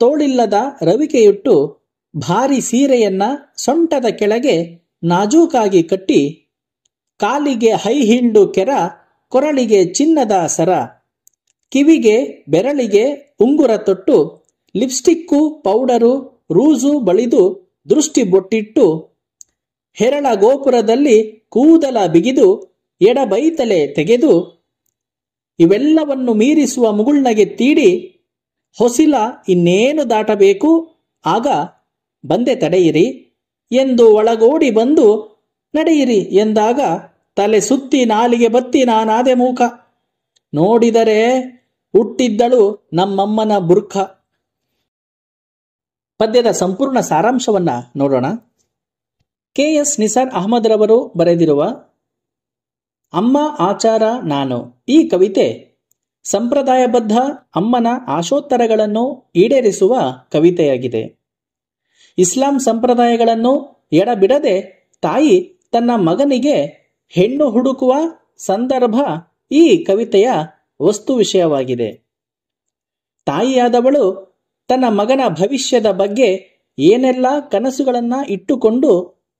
Speaker 1: ತೋಳಿಲ್ಲದ ರವಿಕೆಯುಟ್ಟು ಭಾರಿ ಸೀರೆಯನ್ನ ಸೊಂಟದ ಕೆಳಗೆ ನಾಜೂಕಾಗಿ ಕಟ್ಟಿ, ಕಾಲಿಗೆ ಹೈಹಿಂಡು ಕೆರ, ಕೊರಳಿಗೆ ಚಿನ್ನದ ಸರ, ಕಿವಿಗೆ ಬೆರಳಿಗೆ ಉಂಗುರ ತೊಟ್ಟು, ಲಿಪ್ಸ್ಟಿಕ್ಕು ಪೌಡರು ರೂಜು ಬಳಿದು ದೃಷ್ಟಿ ಬೊಟ್ಟಿಟ್ಟು, ಹೆರಳ ಗೋಪುರದಲ್ಲಿ ಕೂದಲ ಬಿಗಿದು ಎಡಬೈತಲೆ ತೆಗೆದು, ಇವೆಲ್ಲವನ್ನು ಮೀರಿಸುವ ಮುಗುಳ್ನಗೆ ತೀಡಿ, ಹೊಸಿಲ ಇನ್ನೇನು ದಾಟಬೇಕು, ಆಗ ಬಂದೆ ತಡೆಯಿರಿ ಎಂದು ಒಳಗೋಡಿ ಬಂದು ನಡೆಯಿರಿ ಎಂದಾಗ ತಲೆ ಸುತ್ತಿ ನಾಲಿಗೆ ಬತ್ತಿ ನಾನಾದೆ ಮೂಕ. ನೋಡಿದರೆ ಹುಟ್ಟಿದ್ದಳು ನಮ್ಮಮ್ಮನ ಬುರ್ಖ. ಪದ್ಯದ ಸಂಪೂರ್ಣ ಸಾರಾಂಶವನ್ನ ನೋಡೋಣ. ಕೆ.ಎಸ್. ನಿಸಾರ್ ಅಹಮದ್ ರವರು ಬರೆದಿರುವ ಅಮ್ಮ ಆಚಾರ ನಾನು ಈ ಕವಿತೆ ಸಂಪ್ರದಾಯಬದ್ಧ ಅಮ್ಮನ ಆಶೋತ್ತರಗಳನ್ನು ಈಡೇರಿಸುವ ಕವಿತೆಯಾಗಿದೆ. ಇಸ್ಲಾಂ ಸಂಪ್ರದಾಯಗಳನ್ನು ಎಡಬಿಡದೆ ತಾಯಿ ತನ್ನ ಮಗನಿಗೆ ಹೆಣ್ಣು ಹುಡುಕುವ ಸಂದರ್ಭ ಈ ಕವಿತೆಯ ವಸ್ತು ವಿಷಯವಾಗಿದೆ. ತಾಯಿಯಾದವಳು ತನ್ನ ಮಗನ ಭವಿಷ್ಯದ ಬಗ್ಗೆ ಏನೆಲ್ಲ ಕನಸುಗಳನ್ನ ಇಟ್ಟುಕೊಂಡು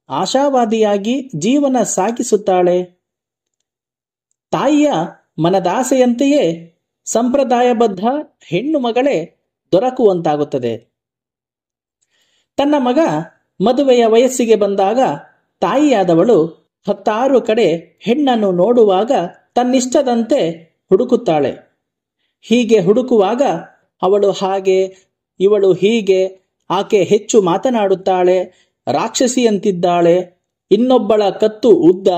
Speaker 1: ಆಶಾವಾದಿಯಾಗಿ ಜೀವನ ಸಾಗಿಸುತ್ತಾಳೆ. ತಾಯಿಯ ಮನದಾಸೆಯಂತೆಯೇ ಸಂಪ್ರದಾಯಬದ್ಧ ಹೆಣ್ಣು ಮಗಳೇ ದೊರಕುವಂತಾಗುತ್ತದೆ. ತನ್ನ ಮಗ ಮದುವೆಯ ವಯಸ್ಸಿಗೆ ಬಂದಾಗ ತಾಯಿಯಾದವಳು 10 ಕಡೆ ಹೆಣ್ಣನ್ನು ನೋಡುವಾಗ ತನ್ನಿಷ್ಟದಂತೆ ಹುಡುಕುತ್ತಾಳೆ. ಹೀಗೆ ಹುಡುಕುವಾಗ ಅವಳು ಹಾಗೆ, ಇವಳು ಹೀಗೆ, ಆಕೆ ಹೆಚ್ಚು ಮಾತನಾಡುತ್ತಾಳೆ, ರಾಕ್ಷಸಿಯಂತಿದ್ದಾಳೆ, ಇನ್ನೊಬ್ಬಳ ಕತ್ತು ಉದ್ದ,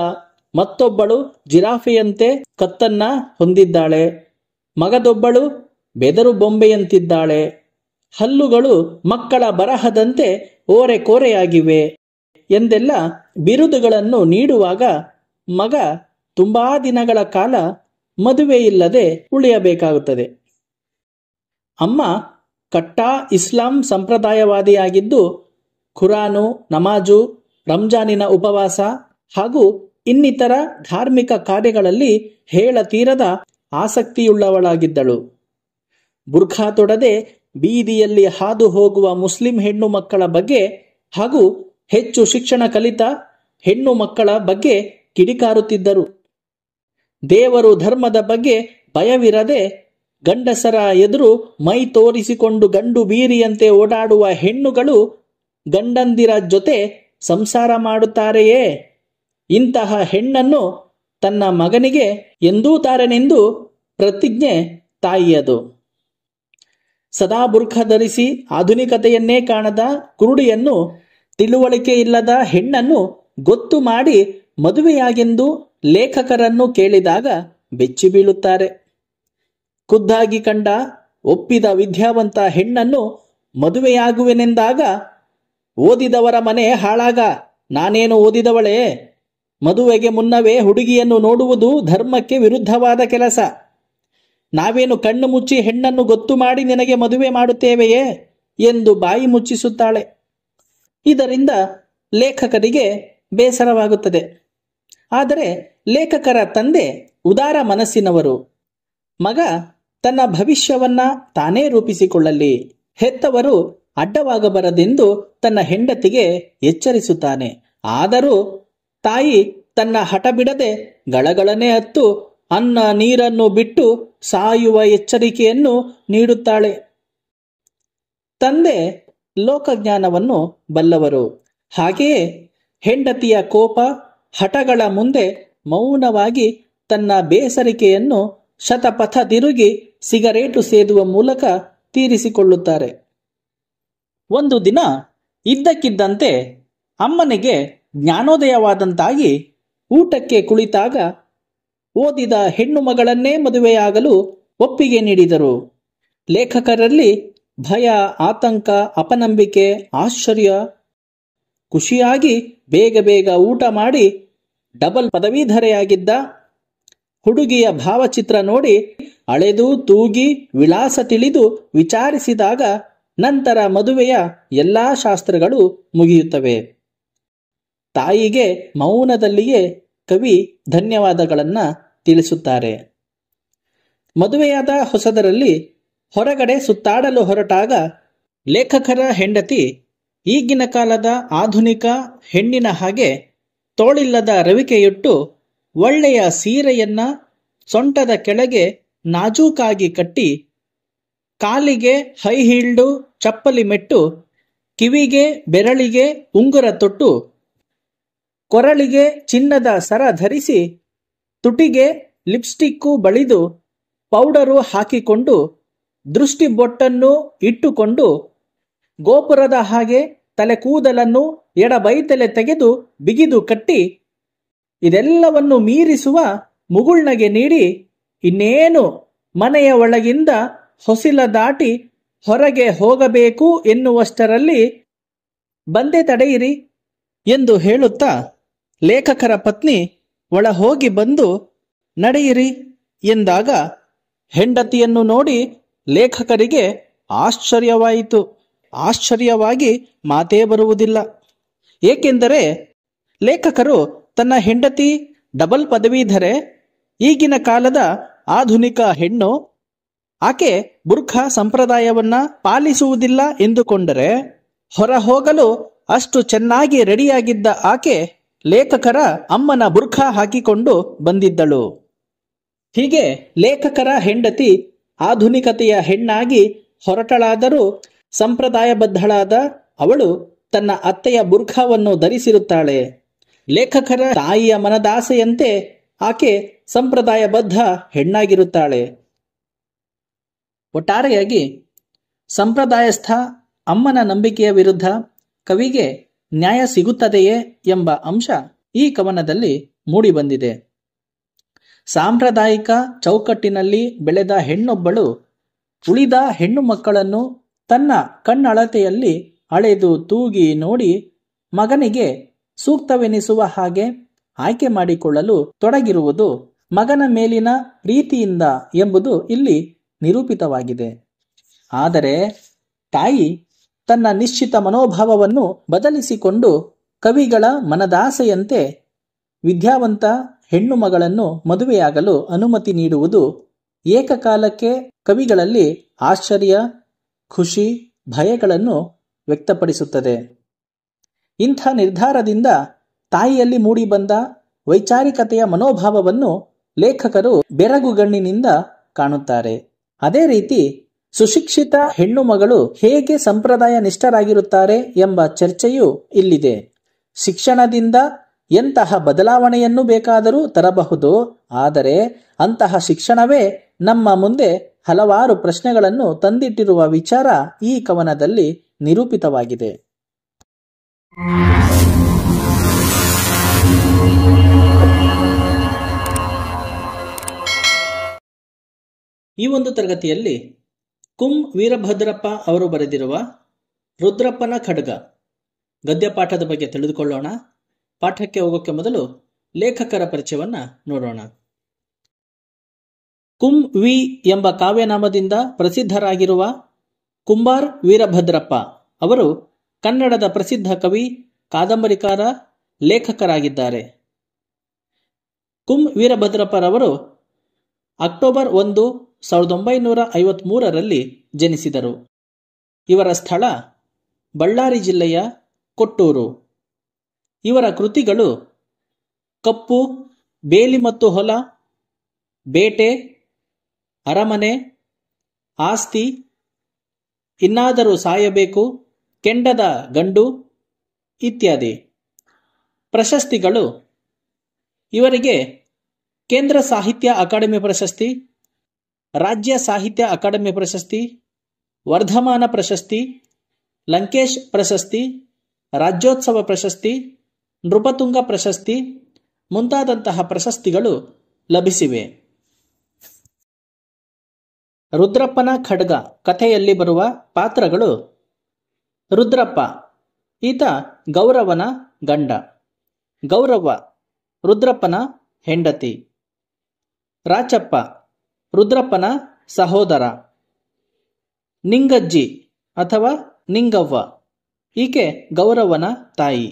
Speaker 1: ಮತ್ತೊಬ್ಬಳು ಜಿರಾಫೆಯಂತೆ ಕತ್ತನ್ನ ಹೊಂದಿದ್ದಾಳೆ, ಮಗದೊಬ್ಬಳು ಬೆದರು ಬೊಂಬೆಯಂತಿದ್ದಾಳೆ, ಹಲ್ಲುಗಳು ಮಕ್ಕಳ ಬರಹದಂತೆ ಓರೆ ಕೋರೆಯಾಗಿವೆ ಎಂದೆಲ್ಲ ಬಿರುದುಗಳನ್ನು ನೀಡುವಾಗ ಮಗ ತುಂಬಾ ದಿನಗಳ ಕಾಲ ಮದುವೆಯಿಲ್ಲದೆ ಉಳಿಯಬೇಕಾಗುತ್ತದೆ. ಅಮ್ಮ ಕಟ್ಟಾ ಇಸ್ಲಾಂ ಸಂಪ್ರದಾಯವಾದಿಯಾಗಿದ್ದು ಖುರಾನು, ನಮಾಜು, ರಂಜಾನಿನ ಉಪವಾಸ ಹಾಗೂ ಇನ್ನಿತರ ಧಾರ್ಮಿಕ ಕಾರ್ಯಗಳಲ್ಲಿ ಹೇಳತೀರದ ಆಸಕ್ತಿಯುಳ್ಳವಳಾಗಿದ್ದಳು. ಬುರ್ಖಾ ತೊಡದೆ ಬೀದಿಯಲ್ಲಿ ಹಾದು ಹೋಗುವ ಮುಸ್ಲಿಂ ಹೆಣ್ಣು ಮಕ್ಕಳ ಬಗ್ಗೆ ಹಾಗೂ ಹೆಚ್ಚು ಶಿಕ್ಷಣ ಕಲಿತ ಹೆಣ್ಣು ಮಕ್ಕಳ ಬಗ್ಗೆ ಕಿಡಿಕಾರುತ್ತಿದ್ದರು. ದೇವರು ಧರ್ಮದ ಬಗ್ಗೆ ಭಯವಿರದೆ ಗಂಡಸರ ಎದುರು ಮೈ ತೋರಿಸಿಕೊಂಡು ಗಂಡು ಬೀರಿಯಂತೆ ಓಡಾಡುವ ಹೆಣ್ಣುಗಳು ಗಂಡಂದಿರ ಜೊತೆ ಸಂಸಾರ ಮಾಡುತ್ತಾರೆಯೇ? ಇಂತಹ ಹೆಣ್ಣನ್ನು ತನ್ನ ಮಗನಿಗೆ ಎಂದೂ ತಾರೆನೆಂದು ಪ್ರತಿಜ್ಞೆ ತಾಯಿಯದು. ಸದಾ ಬುರ್ಖ ಧರಿಸಿ ಆಧುನಿಕತೆಯನ್ನೇ ಕಾಣದ ಕುರುಡಿಯನ್ನು, ತಿಳುವಳಿಕೆ ಇಲ್ಲದ ಹೆಣ್ಣನ್ನು ಗೊತ್ತು ಮಾಡಿ ಮದುವೆಯಾಗೆಂದು ಲೇಖಕರನ್ನು ಕೇಳಿದಾಗ ಬೆಚ್ಚಿ ಬೀಳುತ್ತಾರೆ. ಖುದ್ದಾಗಿ ಕಂಡ ಒಪ್ಪಿದ ವಿದ್ಯಾವಂತ ಹೆಣ್ಣನ್ನು ಮದುವೆಯಾಗುವೆನೆಂದಾಗ ಓದಿದವರ ಮನೆ ಹಾಳಾಗ, ನಾನೇನು ಓದಿದವಳೇ? ಮದುವೆಗೆ ಮುನ್ನವೇ ಹುಡುಗಿಯನ್ನು ನೋಡುವುದು ಧರ್ಮಕ್ಕೆ ವಿರುದ್ಧವಾದ ಕೆಲಸ. ನಾವೇನು ಕಣ್ಣು ಮುಚ್ಚಿ ಹೆಣ್ಣನ್ನು ಗೊತ್ತು ಮಾಡಿ ನಿನಗೆ ಮದುವೆ ಮಾಡುತ್ತೇವೆಯೇ ಎಂದು ಬಾಯಿ ಮುಚ್ಚಿಸುತ್ತಾಳೆ. ಇದರಿಂದ ಲೇಖಕರಿಗೆ ಬೇಸರವಾಗುತ್ತದೆ. ಆದರೆ ಲೇಖಕರ ತಂದೆ ಉದಾರ ಮನಸ್ಸಿನವರು. ಮಗ ತನ್ನ ಭವಿಷ್ಯವನ್ನ ತಾನೇ ರೂಪಿಸಿಕೊಳ್ಳಲಿ, ಹೆತ್ತವರು ಅಡ್ಡವಾಗಬಾರದೆಂದು ತನ್ನ ಹೆಂಡತಿಗೆ ಎಚ್ಚರಿಸುತ್ತಾನೆ. ಆದರೂ ತಾಯಿ ತನ್ನ ಹಠ ಬಿಡದೆ ಗಳಗಳನೆ ಹತ್ತು ಅನ್ನ ನೀರನ್ನು ಬಿಟ್ಟು ಸಾಯುವ ಎಚ್ಚರಿಕೆಯನ್ನು ನೀಡುತ್ತಾಳೆ. ತಂದೆ ಲೋಕಜ್ಞಾನವನ್ನು ಬಲ್ಲವರು. ಹಾಗೆಯೇ ಹೆಂಡತಿಯ ಕೋಪ ಹಠಗಳ ಮುಂದೆ ಮೌನವಾಗಿ ತನ್ನ ಬೇಸರಿಕೆಯನ್ನು ಶತಪಥ ತಿರುಗಿ ಸಿಗರೇಟು ಸೇದುವ ಮೂಲಕ ತೀರಿಸಿಕೊಳ್ಳುತ್ತಾರೆ. ಒಂದು ದಿನ ಇದ್ದಕ್ಕಿದ್ದಂತೆ ಅಮ್ಮನಿಗೆ ಜ್ಞಾನೋದಯವಾದಂತಾಗಿ ಊಟಕ್ಕೆ ಕುಳಿತಾಗ ಓದಿದ ಹೆಣ್ಣು ಮಗಳನ್ನೇ ಮದುವೆಯಾಗಲು ಒಪ್ಪಿಗೆ ನೀಡಿದರು. ಲೇಖಕರಲ್ಲಿ ಭಯ, ಆತಂಕ, ಅಪನಂಬಿಕೆ, ಆಶ್ಚರ್ಯ, ಖುಷಿಯಾಗಿ ಬೇಗ ಬೇಗ ಊಟ ಮಾಡಿ ಡಬಲ್ ಪದವೀಧರೆಯಾಗಿದ್ದ ಹುಡುಗಿಯ ಭಾವಚಿತ್ರ ನೋಡಿ ಅಳೆದು ತೂಗಿ ವಿಳಾಸ ತಿಳಿದು ವಿಚಾರಿಸಿದಾಗ ನಂತರ ಮದುವೆಯ ಎಲ್ಲಾ ಶಾಸ್ತ್ರಗಳು ಮುಗಿಯುತ್ತವೆ. ತಾಯಿಗೆ ಮೌನದಲ್ಲಿಯೇ ಕವಿ ಧನ್ಯವಾದಗಳನ್ನ ತಿಳಿಸುತ್ತಾರೆ. ಮದುವೆಯಾದ ಹೊಸದರಲ್ಲಿ ಹೊರಗಡೆ ಸುತ್ತಾಡಲು ಹೊರಟಾಗ ಲೇಖಕರ ಹೆಂಡತಿ ಈಗಿನ ಕಾಲದ ಆಧುನಿಕ ಹೆಣ್ಣಿನ ಹಾಗೆ ತೋಳಿಲ್ಲದ ರವಿಕೆಯುಟ್ಟು ಒಳ್ಳೆಯ ಸೀರೆಯನ್ನ ಸೊಂಟದ ಕೆಳಗೆ ನಾಜೂಕಾಗಿ ಕಟ್ಟಿ, ಕಾಲಿಗೆ ಹೈ ಹೀಲ್ಡು ಚಪ್ಪಲಿ ಮೆಟ್ಟು, ಕಿವಿಗೆ ಬೆರಳಿಗೆ ಉಂಗುರ ತೊಟ್ಟು, ಕೊರಳಿಗೆ ಚಿನ್ನದ ಸರ ಧರಿಸಿ, ತುಟಿಗೆ ಲಿಪ್ಸ್ಟಿಕ್ಕು ಬಳಿದು, ಪೌಡರು ಹಾಕಿಕೊಂಡು, ದೃಷ್ಟಿ ಬೊಟ್ಟನ್ನು ಇಟ್ಟುಕೊಂಡು, ಗೋಪುರದ ಹಾಗೆ ತಲೆ ಕೂದಲನ್ನು ಎಡಬೈತಲೆ ತೆಗೆದು ಬಿಗಿದು ಕಟ್ಟಿ, ಇದೆಲ್ಲವನ್ನು ಮೀರಿಸುವ ಮುಗುಳ್ನಗೆ ನೀಡಿ, ಇನ್ನೇನು ಮನೆಯ ಒಳಗಿಂದ ಹೊಸಿಲ ದಾಟಿ ಹೊರಗೆ ಹೋಗಬೇಕು ಎನ್ನುವಷ್ಟರಲ್ಲಿ ಬಂದೆ ತಡೆಯಿರಿ ಎಂದು ಹೇಳುತ್ತಾ ಲೇಖಕರ ಪತ್ನಿ ಒಳ ಹೋಗಿ ಬಂದು ನಡೆಯಿರಿ ಎಂದಾಗ ಹೆಂಡತಿಯನ್ನು ನೋಡಿ ಲೇಖಕರಿಗೆ ಆಶ್ಚರ್ಯವಾಯಿತು. ಆಶ್ಚರ್ಯವಾಗಿ ಮಾತೇ ಬರುವುದಿಲ್ಲ. ಏಕೆಂದರೆ ಲೇಖಕರು ತನ್ನ ಹೆಂಡತಿ ಡಬಲ್ ಪದವೀಧರೆ, ಈಗಿನ ಕಾಲದ ಆಧುನಿಕ ಹೆಣ್ಣು, ಆಕೆ ಬುರ್ಖಾ ಸಂಪ್ರದಾಯವನ್ನ ಪಾಲಿಸುವುದಿಲ್ಲ ಎಂದುಕೊಂಡರೆ ಹೊರ ಹೋಗಲು ಅಷ್ಟು ಚೆನ್ನಾಗಿ ರೆಡಿಯಾಗಿದ್ದ ಆಕೆ ಲೇಖಕರ ಅಮ್ಮನ ಬುರ್ಖಾ ಹಾಕಿಕೊಂಡು ಬಂದಿದ್ದಳು. ಹೀಗೆ ಲೇಖಕರ ಹೆಂಡತಿ ಆಧುನಿಕತೆಯ ಹೆಣ್ಣಾಗಿ ಹೊರಟಳಾದರೂ ಸಂಪ್ರದಾಯಬದ್ಧಳಾದ ಅವಳು ತನ್ನ ಅತ್ತೆಯ ಬುರ್ಖಾವನ್ನು ಧರಿಸಿರುತ್ತಾಳೆ. ಲೇಖಕರ ತಾಯಿಯ ಮನದಾಸೆಯಂತೆ ಆಕೆ ಸಂಪ್ರದಾಯಬದ್ಧ ಹೆಣ್ಣಾಗಿರುತ್ತಾಳೆ. ಒಟ್ಟಾರೆಯಾಗಿ ಸಂಪ್ರದಾಯಸ್ಥ ಅಮ್ಮನ ನಂಬಿಕೆಯ ವಿರುದ್ಧ ಕವಿಗೆ ನ್ಯಾಯ ಸಿಗುತ್ತದೆಯೇ ಎಂಬ ಅಂಶ ಈ ಕವನದಲ್ಲಿ ಮೂಡಿಬಂದಿದೆ. ಸಾಂಪ್ರದಾಯಿಕ ಚೌಕಟ್ಟಿನಲ್ಲಿ ಬೆಳೆದ ಹೆಣ್ಣೊಬ್ಬಳು ಉಳಿದ ಹೆಣ್ಣು ಮಕ್ಕಳನ್ನು ತನ್ನ ಕಣ್ಣಳತೆಯಲ್ಲಿ ಅಳೆದು ತೂಗಿ ನೋಡಿ ಮಗನಿಗೆ ಸೂಕ್ತವೆನಿಸುವ ಹಾಗೆ ಆಯ್ಕೆ ಮಾಡಿಕೊಳ್ಳಲು ತೊಡಗಿರುವುದು ಮಗನ ಮೇಲಿನ ಪ್ರೀತಿಯಿಂದ ಎಂಬುದು ಇಲ್ಲಿ ನಿರೂಪಿತವಾಗಿದೆ. ಆದರೆ ತಾಯಿ ತನ್ನ ನಿಶ್ಚಿತ ಮನೋಭಾವವನ್ನು ಬದಲಿಸಿಕೊಂಡು ಕವಿಗಳ ಮನದಾಸೆಯಂತೆ ವಿದ್ಯಾವಂತ ಹೆಣ್ಣು ಮಗಳನ್ನು ಮದುವೆಯಾಗಲು ಅನುಮತಿ ನೀಡುವುದು ಏಕಕಾಲಕ್ಕೆ ಕವಿಗಳಲ್ಲಿ ಆಶ್ಚರ್ಯ, ಖುಷಿ, ಭಯಗಳನ್ನು ವ್ಯಕ್ತಪಡಿಸುತ್ತದೆ. ಇಂಥ ನಿರ್ಧಾರದಿಂದ ತಾಯಿಯಲ್ಲಿ ಮೂಡಿಬಂದ ವೈಚಾರಿಕತೆಯ ಮನೋಭಾವವನ್ನು ಲೇಖಕರು ಬೆರಗುಗಣ್ಣಿನಿಂದ ಕಾಣುತ್ತಾರೆ. ಅದೇ ರೀತಿ ಸುಶಿಕ್ಷಿತ ಹೆಣ್ಣು ಮಗಳು ಹೇಗೆ ಸಂಪ್ರದಾಯ ನಿಷ್ಠರಾಗಿರುತ್ತಾರೆ ಎಂಬ ಚರ್ಚೆಯೂ ಇಲ್ಲಿದೆ. ಶಿಕ್ಷಣದಿಂದ ಎಂತಹ ಬದಲಾವಣೆಯನ್ನು ಬೇಕಾದರೂ ತರಬಹುದು. ಆದರೆ ಅಂತಹ ಶಿಕ್ಷಣವೇ ನಮ್ಮ ಮುಂದೆ ಹಲವಾರು ಪ್ರಶ್ನೆಗಳನ್ನು ತಂದಿಟ್ಟಿರುವ ವಿಚಾರ ಈ ಕವನದಲ್ಲಿ ನಿರೂಪಿತವಾಗಿದೆ. ಈ ಒಂದು ತರಗತಿಯಲ್ಲಿ ಕುಂ ವೀರಭದ್ರಪ್ಪ ಅವರು ಬರೆದಿರುವ ರುದ್ರಪ್ಪನ ಖಡ್ಗ ಗದ್ಯಪಾಠದ ಬಗ್ಗೆ ತಿಳಿದುಕೊಳ್ಳೋಣ. ಪಾಠಕ್ಕೆ ಹೋಗೋಕ್ಕೆ ಮೊದಲು ಲೇಖಕರ ಪರಿಚಯವನ್ನ ನೋಡೋಣ. ಕುಂ ವಿ ಎಂಬ ಕಾವ್ಯನಾಮದಿಂದ ಪ್ರಸಿದ್ಧರಾಗಿರುವ ಕುಂಬಾರ್ ವೀರಭದ್ರಪ್ಪ ಅವರು ಕನ್ನಡದ ಪ್ರಸಿದ್ಧ ಕವಿ, ಕಾದಂಬರಿಕಾರ, ಲೇಖಕರಾಗಿದ್ದಾರೆ. ಕುಂ ವೀರಭದ್ರಪ್ಪರವರು ಅಕ್ಟೋಬರ್ 1, 1953ರಲ್ಲಿ ಜನಿಸಿದರು. ಇವರ ಸ್ಥಳ ಬಳ್ಳಾರಿ ಜಿಲ್ಲೆಯ ಕೊಟ್ಟೂರು. ಇವರ ಕೃತಿಗಳು ಕಪ್ಪು, ಬೇಲಿ ಮತ್ತು ಹೊಲ, ಬೇಟೆ, ಅರಮನೆ, ಆಸ್ತಿ, ಇನ್ನಾದರೂ ಸಾಯಬೇಕು, ಕೆಂಡದ ಗಂಡು ಇತ್ಯಾದಿ. ಪ್ರಶಸ್ತಿಗಳು: ಇವರಿಗೆ ಕೇಂದ್ರ ಸಾಹಿತ್ಯ ಅಕಾಡೆಮಿ ಪ್ರಶಸ್ತಿ, ರಾಜ್ಯ ಸಾಹಿತ್ಯ ಅಕಾಡೆಮಿ ಪ್ರಶಸ್ತಿ, ವರ್ಧಮಾನ ಪ್ರಶಸ್ತಿ, ಲಂಕೇಶ್ ಪ್ರಶಸ್ತಿ, ರಾಜ್ಯೋತ್ಸವ ಪ್ರಶಸ್ತಿ, ನೃಪತುಂಗ ಪ್ರಶಸ್ತಿ ಮುಂತಾದಂತಹ ಪ್ರಶಸ್ತಿಗಳು ಲಭಿಸಿವೆ. ರುದ್ರಪ್ಪನ ಖಡ್ಗ ಕಥೆಯಲ್ಲಿ ಬರುವ ಪಾತ್ರಗಳು: ರುದ್ರಪ್ಪ, ಈತ ಗೌರವನ ಗಂಡ. ಗೌರವ್ವ ರುದ್ರಪ್ಪನ ಹೆಂಡತಿ. ರಾಚಪ್ಪ ರುದ್ರಪ್ಪನ ಸಹೋದರ. ನಿಂಗಜ್ಜಿ ಅಥವಾ ನಿಂಗವ್ವ, ಈಕೆ ಗೌರವನ ತಾಯಿ.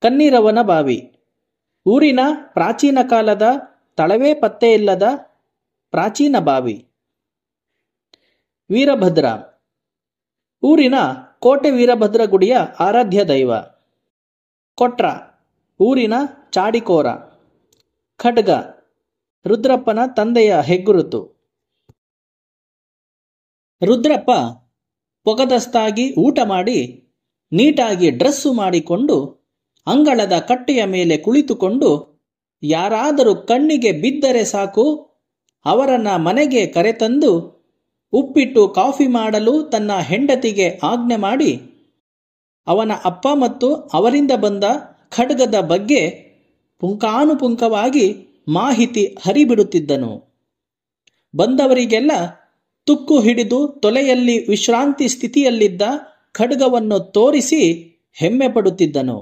Speaker 1: ಕನ್ನೀರವನ ಬಾವಿ, ಊರಿನ ಪ್ರಾಚೀನ ಕಾಲದ ತಳವೇ ಪತ್ತೆಯಿಲ್ಲದ ಪ್ರಾಚೀನ ಬಾವಿ. ವೀರಭದ್ರ, ಊರಿನ ಕೋಟೆ ವೀರಭದ್ರ ಗುಡಿಯ ಆರಾಧ್ಯ ದೈವ. ಕೊಟ್ರ, ಊರಿನ ಚಾಡಿಕೋರ. ಖಡ್ಗ, ರುದ್ರಪ್ಪನ ತಂದೆಯ ಹೆಗ್ಗುರುತು. ರುದ್ರಪ್ಪ ಪೊಗದಸ್ತಾಗಿ ಊಟ ಮಾಡಿ ನೀಟಾಗಿ ಡ್ರೆಸ್ಸು ಮಾಡಿಕೊಂಡು ಅಂಗಳದ ಕಟ್ಟೆಯ ಮೇಲೆ ಕುಳಿತುಕೊಂಡು ಯಾರಾದರೂ ಕಣ್ಣಿಗೆ ಬಿದ್ದರೆ ಸಾಕು ಅವರನ್ನ ಮನೆಗೆ ಕರೆತಂದು ಉಪ್ಪಿಟ್ಟು ಕಾಫಿ ಮಾಡಲು ತನ್ನ ಹೆಂಡತಿಗೆ ಆಜ್ಞೆ ಮಾಡಿ ಅವನ ಅಪ್ಪ ಮತ್ತು ಅವರಿಂದ ಬಂದ ಖಡ್ಗದ ಬಗ್ಗೆ ಪುಂಖಾನುಪುಂಖವಾಗಿ ಮಾಹಿತಿ ಹರಿಬಿಡುತ್ತಿದ್ದನು. ಬಂದವರಿಗೆಲ್ಲ ತುಕ್ಕು ಹಿಡಿದು ತೊಲೆಯಲ್ಲಿ ವಿಶ್ರಾಂತಿ ಸ್ಥಿತಿಯಲ್ಲಿದ್ದ ಖಡ್ಗವನ್ನು ತೋರಿಸಿ ಹೆಮ್ಮೆ ಪಡುತ್ತಿದ್ದನು.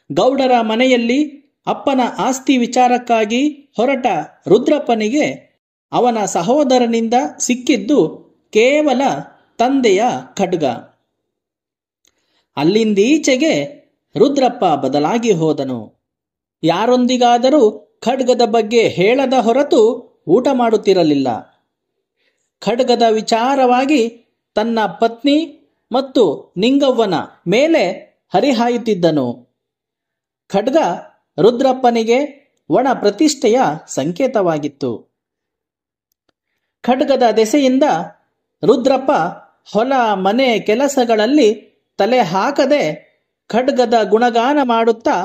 Speaker 1: ಗೌಡರ ಮನೆಯಲ್ಲಿ ಅಪ್ಪನ ಆಸ್ತಿ ವಿಚಾರಕ್ಕಾಗಿ ಹೊರಟ ರುದ್ರಪ್ಪನಿಗೆ ಅವನ ಸಹೋದರನಿಂದ ಸಿಕ್ಕಿದ್ದು ಕೇವಲ ತಂದೆಯ ಖಡ್ಗ. ಅಲ್ಲಿಂದೀಚೆಗೆ ರುದ್ರಪ್ಪ ಬದಲಾಗಿ ಹೋದನು. ಯಾರೊಂದಿಗಾದರೂ ಖಡ್ಗದ ಬಗ್ಗೆ ಹೇಳದ ಹೊರತು ಊಟ ಮಾಡುತ್ತಿರಲಿಲ್ಲ. ಖಡ್ಗದ ವಿಚಾರವಾಗಿ ತನ್ನ ಪತ್ನಿ ಮತ್ತು ನಿಂಗವ್ವನ ಮೇಲೆ ಹರಿಹಾಯುತ್ತಿದ್ದನು. ಖಡ್ಗ ರುದ್ರಪ್ಪನಿಗೆ ಒಣ ಪ್ರತಿಷ್ಠೆಯ ಸಂಕೇತವಾಗಿತ್ತು. ಖಡ್ಗದ ದೆಸೆಯಿಂದ ರುದ್ರಪ್ಪ ಹೊಲ ಮನೆ ಕೆಲಸಗಳಲ್ಲಿ ತಲೆ ಹಾಕದೆ ಖಡ್ಗದ ಗುಣಗಾನ ಮಾಡುತ್ತಾ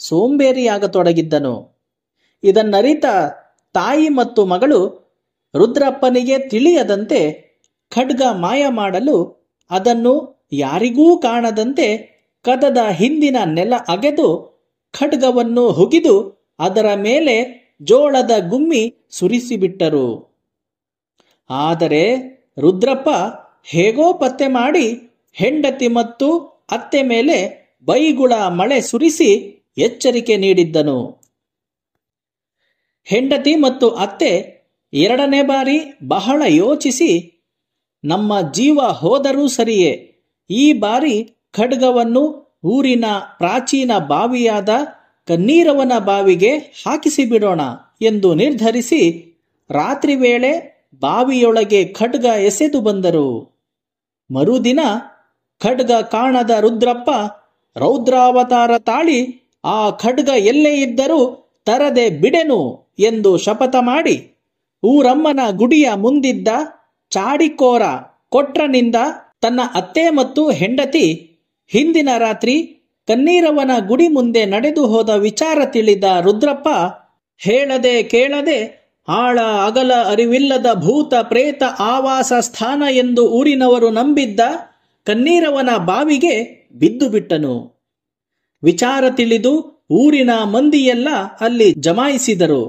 Speaker 1: ಸೋಂಬೇರಿಯಾಗತೊಡಗಿದ್ದನು. ಇದನ್ನರಿತ ತಾಯಿ ಮತ್ತು ಮಗಳು ರುದ್ರಪ್ಪನಿಗೆ ತಿಳಿಯದಂತೆ ಖಡ್ಗ ಮಾಯ ಮಾಡಲು ಅದನ್ನು ಯಾರಿಗೂ ಕಾಣದಂತೆ ಕದದ ಹಿಂದಿನ ನೆಲ ಅಗೆದು ಖಡ್ಗವನ್ನು ಹುಗಿದು ಅದರ ಮೇಲೆ ಜೋಳದ ಗುಮ್ಮಿ ಸುರಿಸಿಬಿಟ್ಟರು. ಆದರೆ ರುದ್ರಪ್ಪ ಹೇಗೋ ಪತ್ತೆ ಮಾಡಿ ಹೆಂಡತಿ ಮತ್ತು ಅತ್ತೆ ಮೇಲೆ ಬೈಗುಳ ಮಳೆ ಸುರಿಸಿ ಎಚ್ಚರಿಕೆ ನೀಡಿದ್ದನು. ಹೆಂಡತಿ ಮತ್ತು ಅತ್ತೆ ಎರಡನೇ ಬಾರಿ ಬಹಳ ಯೋಚಿಸಿ, ನಮ್ಮ ಜೀವ ಹೋದರೂ ಸರಿಯೇ, ಈ ಬಾರಿ ಖಡ್ಗವನ್ನು ಊರಿನ ಪ್ರಾಚೀನ ಬಾವಿಯಾದ ಕನ್ನೀರವನ ಬಾವಿಗೆ ಹಾಕಿಸಿಬಿಡೋಣ ಎಂದು ನಿರ್ಧರಿಸಿ ರಾತ್ರಿ ವೇಳೆ ಬಾವಿಯೊಳಗೆ ಖಡ್ಗ ಎಸೆದು ಬಂದರು. ಮರುದಿನ ಖಡ್ಗ ಕಾಣದ ರುದ್ರಪ್ಪ ರೌದ್ರಾವತಾರ ತಾಳಿ ಆ ಖಡ್ಗ ಎಲ್ಲೇ ಇದ್ದರೂ ತರದೆ ಬಿಡೆನು ಎಂದು ಶಪಥ ಮಾಡಿ ಊರಮ್ಮನ ಗುಡಿಯ ಮುಂದಿದ್ದ ಚಾಡಿಕೋರ ಕೊಟ್ರನಿಂದ ತನ್ನ ಅತ್ತೆ ಮತ್ತು ಹೆಂಡತಿ ಹಿಂದಿನ ರಾತ್ರಿ ಕನ್ನೀರವನ ಗುಡಿ ಮುಂದೆ ನಡೆದು ಹೋದ ವಿಚಾರ ತಿಳಿದ ರುದ್ರಪ್ಪ ಹೇಳದೆ ಕೇಳದೆ ಆಳ ಅಗಲ ಅರಿವಿಲ್ಲದ ಭೂತ ಪ್ರೇತ ಆವಾಸ ಸ್ಥಾನ ಎಂದು ಊರಿನವರು ನಂಬಿದ್ದ ಕನ್ನೀರವನ ಬಾವಿಗೆ ಬಿದ್ದು ಬಿಟ್ಟನು. ವಿಚಾರ ತಿಳಿದು ಊರಿನ ಮಂದಿಯೆಲ್ಲ ಅಲ್ಲಿ ಜಮಾಯಿಸಿದರು.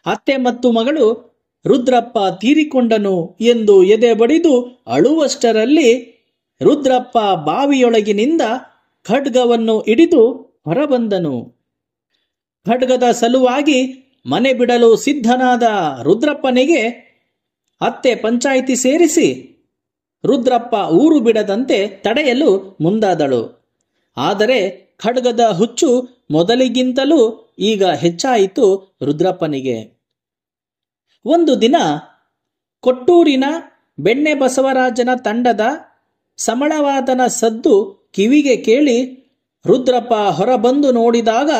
Speaker 1: ಅತ್ತೆ ಮತ್ತು ಮಗಳು ರುದ್ರಪ್ಪ ತೀರಿಕೊಂಡನು ಎಂದು ಎದೆ ಬಡಿದು ಅಳುವಷ್ಟರಲ್ಲಿ ರುದ್ರಪ್ಪ ಬಾವಿಯೊಳಗಿನಿಂದ ಖಡ್ಗವನ್ನು ಹಿಡಿದು ಹೊರಬಂದನು. ಖಡ್ಗದ ಸಲುವಾಗಿ ಮನೆ ಬಿಡಲು ಸಿದ್ಧನಾದ ರುದ್ರಪ್ಪನಿಗೆ ಅತ್ತೆ ಪಂಚಾಯಿತಿ ಸೇರಿಸಿ ರುದ್ರಪ್ಪ ಊರು ಬಿಡದಂತೆ ತಡೆಯಲು ಮುಂದಾದಳು. ಆದರೆ ಖಡ್ಗದ ಹುಚ್ಚು ಮೊದಲಿಗಿಂತಲೂ ಈಗ ಹೆಚ್ಚಾಯಿತು ರುದ್ರಪ್ಪನಿಗೆ. ಒಂದು ದಿನ ಕೊಟ್ಟೂರಿನ ಬೆಣ್ಣೆ ಬಸವರಾಜನ ತಂಡದ ಸಮಳವಾದನ ಸದ್ದು ಕಿವಿಗೆ ಕೇಳಿ ರುದ್ರಪ್ಪ ಹೊರಬಂದು ನೋಡಿದಾಗ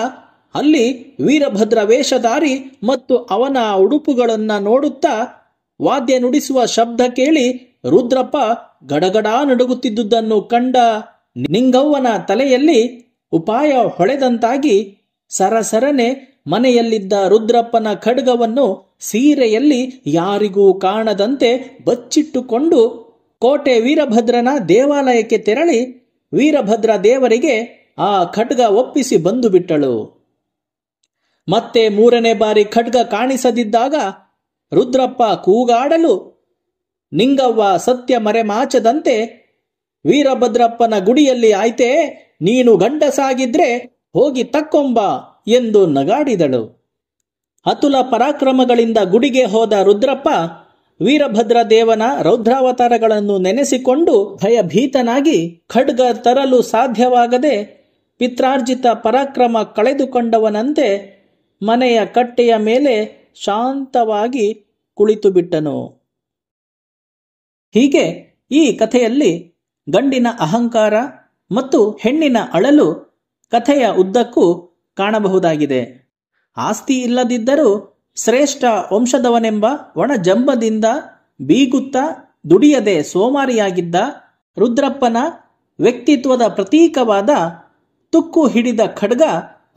Speaker 1: ಅಲ್ಲಿ ವೀರಭದ್ರ ವೇಷಧಾರಿ ಮತ್ತು ಅವನ ಉಡುಪುಗಳನ್ನು ನೋಡುತ್ತಾ ವಾದ್ಯ ನುಡಿಸುವ ಶಬ್ದ ಕೇಳಿ ರುದ್ರಪ್ಪ ಗಡಗಡ ನಡುಗುತ್ತಿದ್ದುದನ್ನು ಕಂಡ ನಿಂಗವ್ವನ ತಲೆಯಲ್ಲಿ ಉಪಾಯ ಹೊಳೆದಂತಾಗಿ ಸರಸರನೆ ಮನೆಯಲ್ಲಿದ್ದ ರುದ್ರಪ್ಪನ ಖಡ್ಗವನ್ನು ಸೀರೆಯಲ್ಲಿ ಯಾರಿಗೂ ಕಾಣದಂತೆ ಬಚ್ಚಿಟ್ಟುಕೊಂಡು ಕೋಟೆ ವೀರಭದ್ರನ ದೇವಾಲಯಕ್ಕೆ ತೆರಳಿ ವೀರಭದ್ರ ದೇವರಿಗೆ ಆ ಖಡ್ಗ ಒಪ್ಪಿಸಿ ಬಂದು ಬಿಟ್ಟಳು. ಮತ್ತೆ 3ನೇ ಬಾರಿ ಖಡ್ಗ ಕಾಣಿಸದಿದ್ದಾಗ ರುದ್ರಪ್ಪ ಕೂಗಾಡಲು ನಿಂಗವ್ವ ಸತ್ಯ ಮರೆಮಾಚದಂತೆ ವೀರಭದ್ರಪ್ಪನ ಗುಡಿಯಲ್ಲಿ ಆಯ್ತೇ, ನೀನು ಗಂಡಸಾಗಿದ್ರೆ ಹೋಗಿ ತಕ್ಕೊಂಬ ಎಂದು ನಗಾಡಿದಳು. ಅತುಲ ಪರಾಕ್ರಮಗಳಿಂದ ಗುಡಿಗೆ ಹೋದ ರುದ್ರಪ್ಪ ವೀರಭದ್ರ ದೇವನ ರೌದ್ರಾವತಾರಗಳನ್ನು ನೆನೆಸಿಕೊಂಡು ಭಯಭೀತನಾಗಿ ಖಡ್ಗ ತರಲು ಸಾಧ್ಯವಾಗದೆ ಪಿತ್ರಾರ್ಜಿತ ಪರಾಕ್ರಮ ಕಳೆದುಕೊಂಡವನಂತೆ ಮನೆಯ ಕಟ್ಟೆಯ ಮೇಲೆ ಶಾಂತವಾಗಿ ಕುಳಿತು ಬಿಟ್ಟನು. ಹೀಗೆ ಈ ಕಥೆಯಲ್ಲಿ ಗಂಡಿನ ಅಹಂಕಾರ ಮತ್ತು ಹೆಣ್ಣಿನ ಅಳಲು ಕಥೆಯ ಉದ್ದಕ್ಕೂ ಕಾಣಬಹುದಾಗಿದೆ. ಆಸ್ತಿ ಇಲ್ಲದಿದ್ದರೂ ಶ್ರೇಷ್ಠ ವಂಶದವನೆಂಬ ಒಣ ಜಂಬದಿಂದ ಬೀಗುತ್ತಾ ದುಡಿಯದೆ ಸೋಮಾರಿಯಾಗಿದ್ದ ರುದ್ರಪ್ಪನ ವ್ಯಕ್ತಿತ್ವದ ಪ್ರತೀಕವಾದ ತುಕ್ಕು ಹಿಡಿದ ಖಡ್ಗ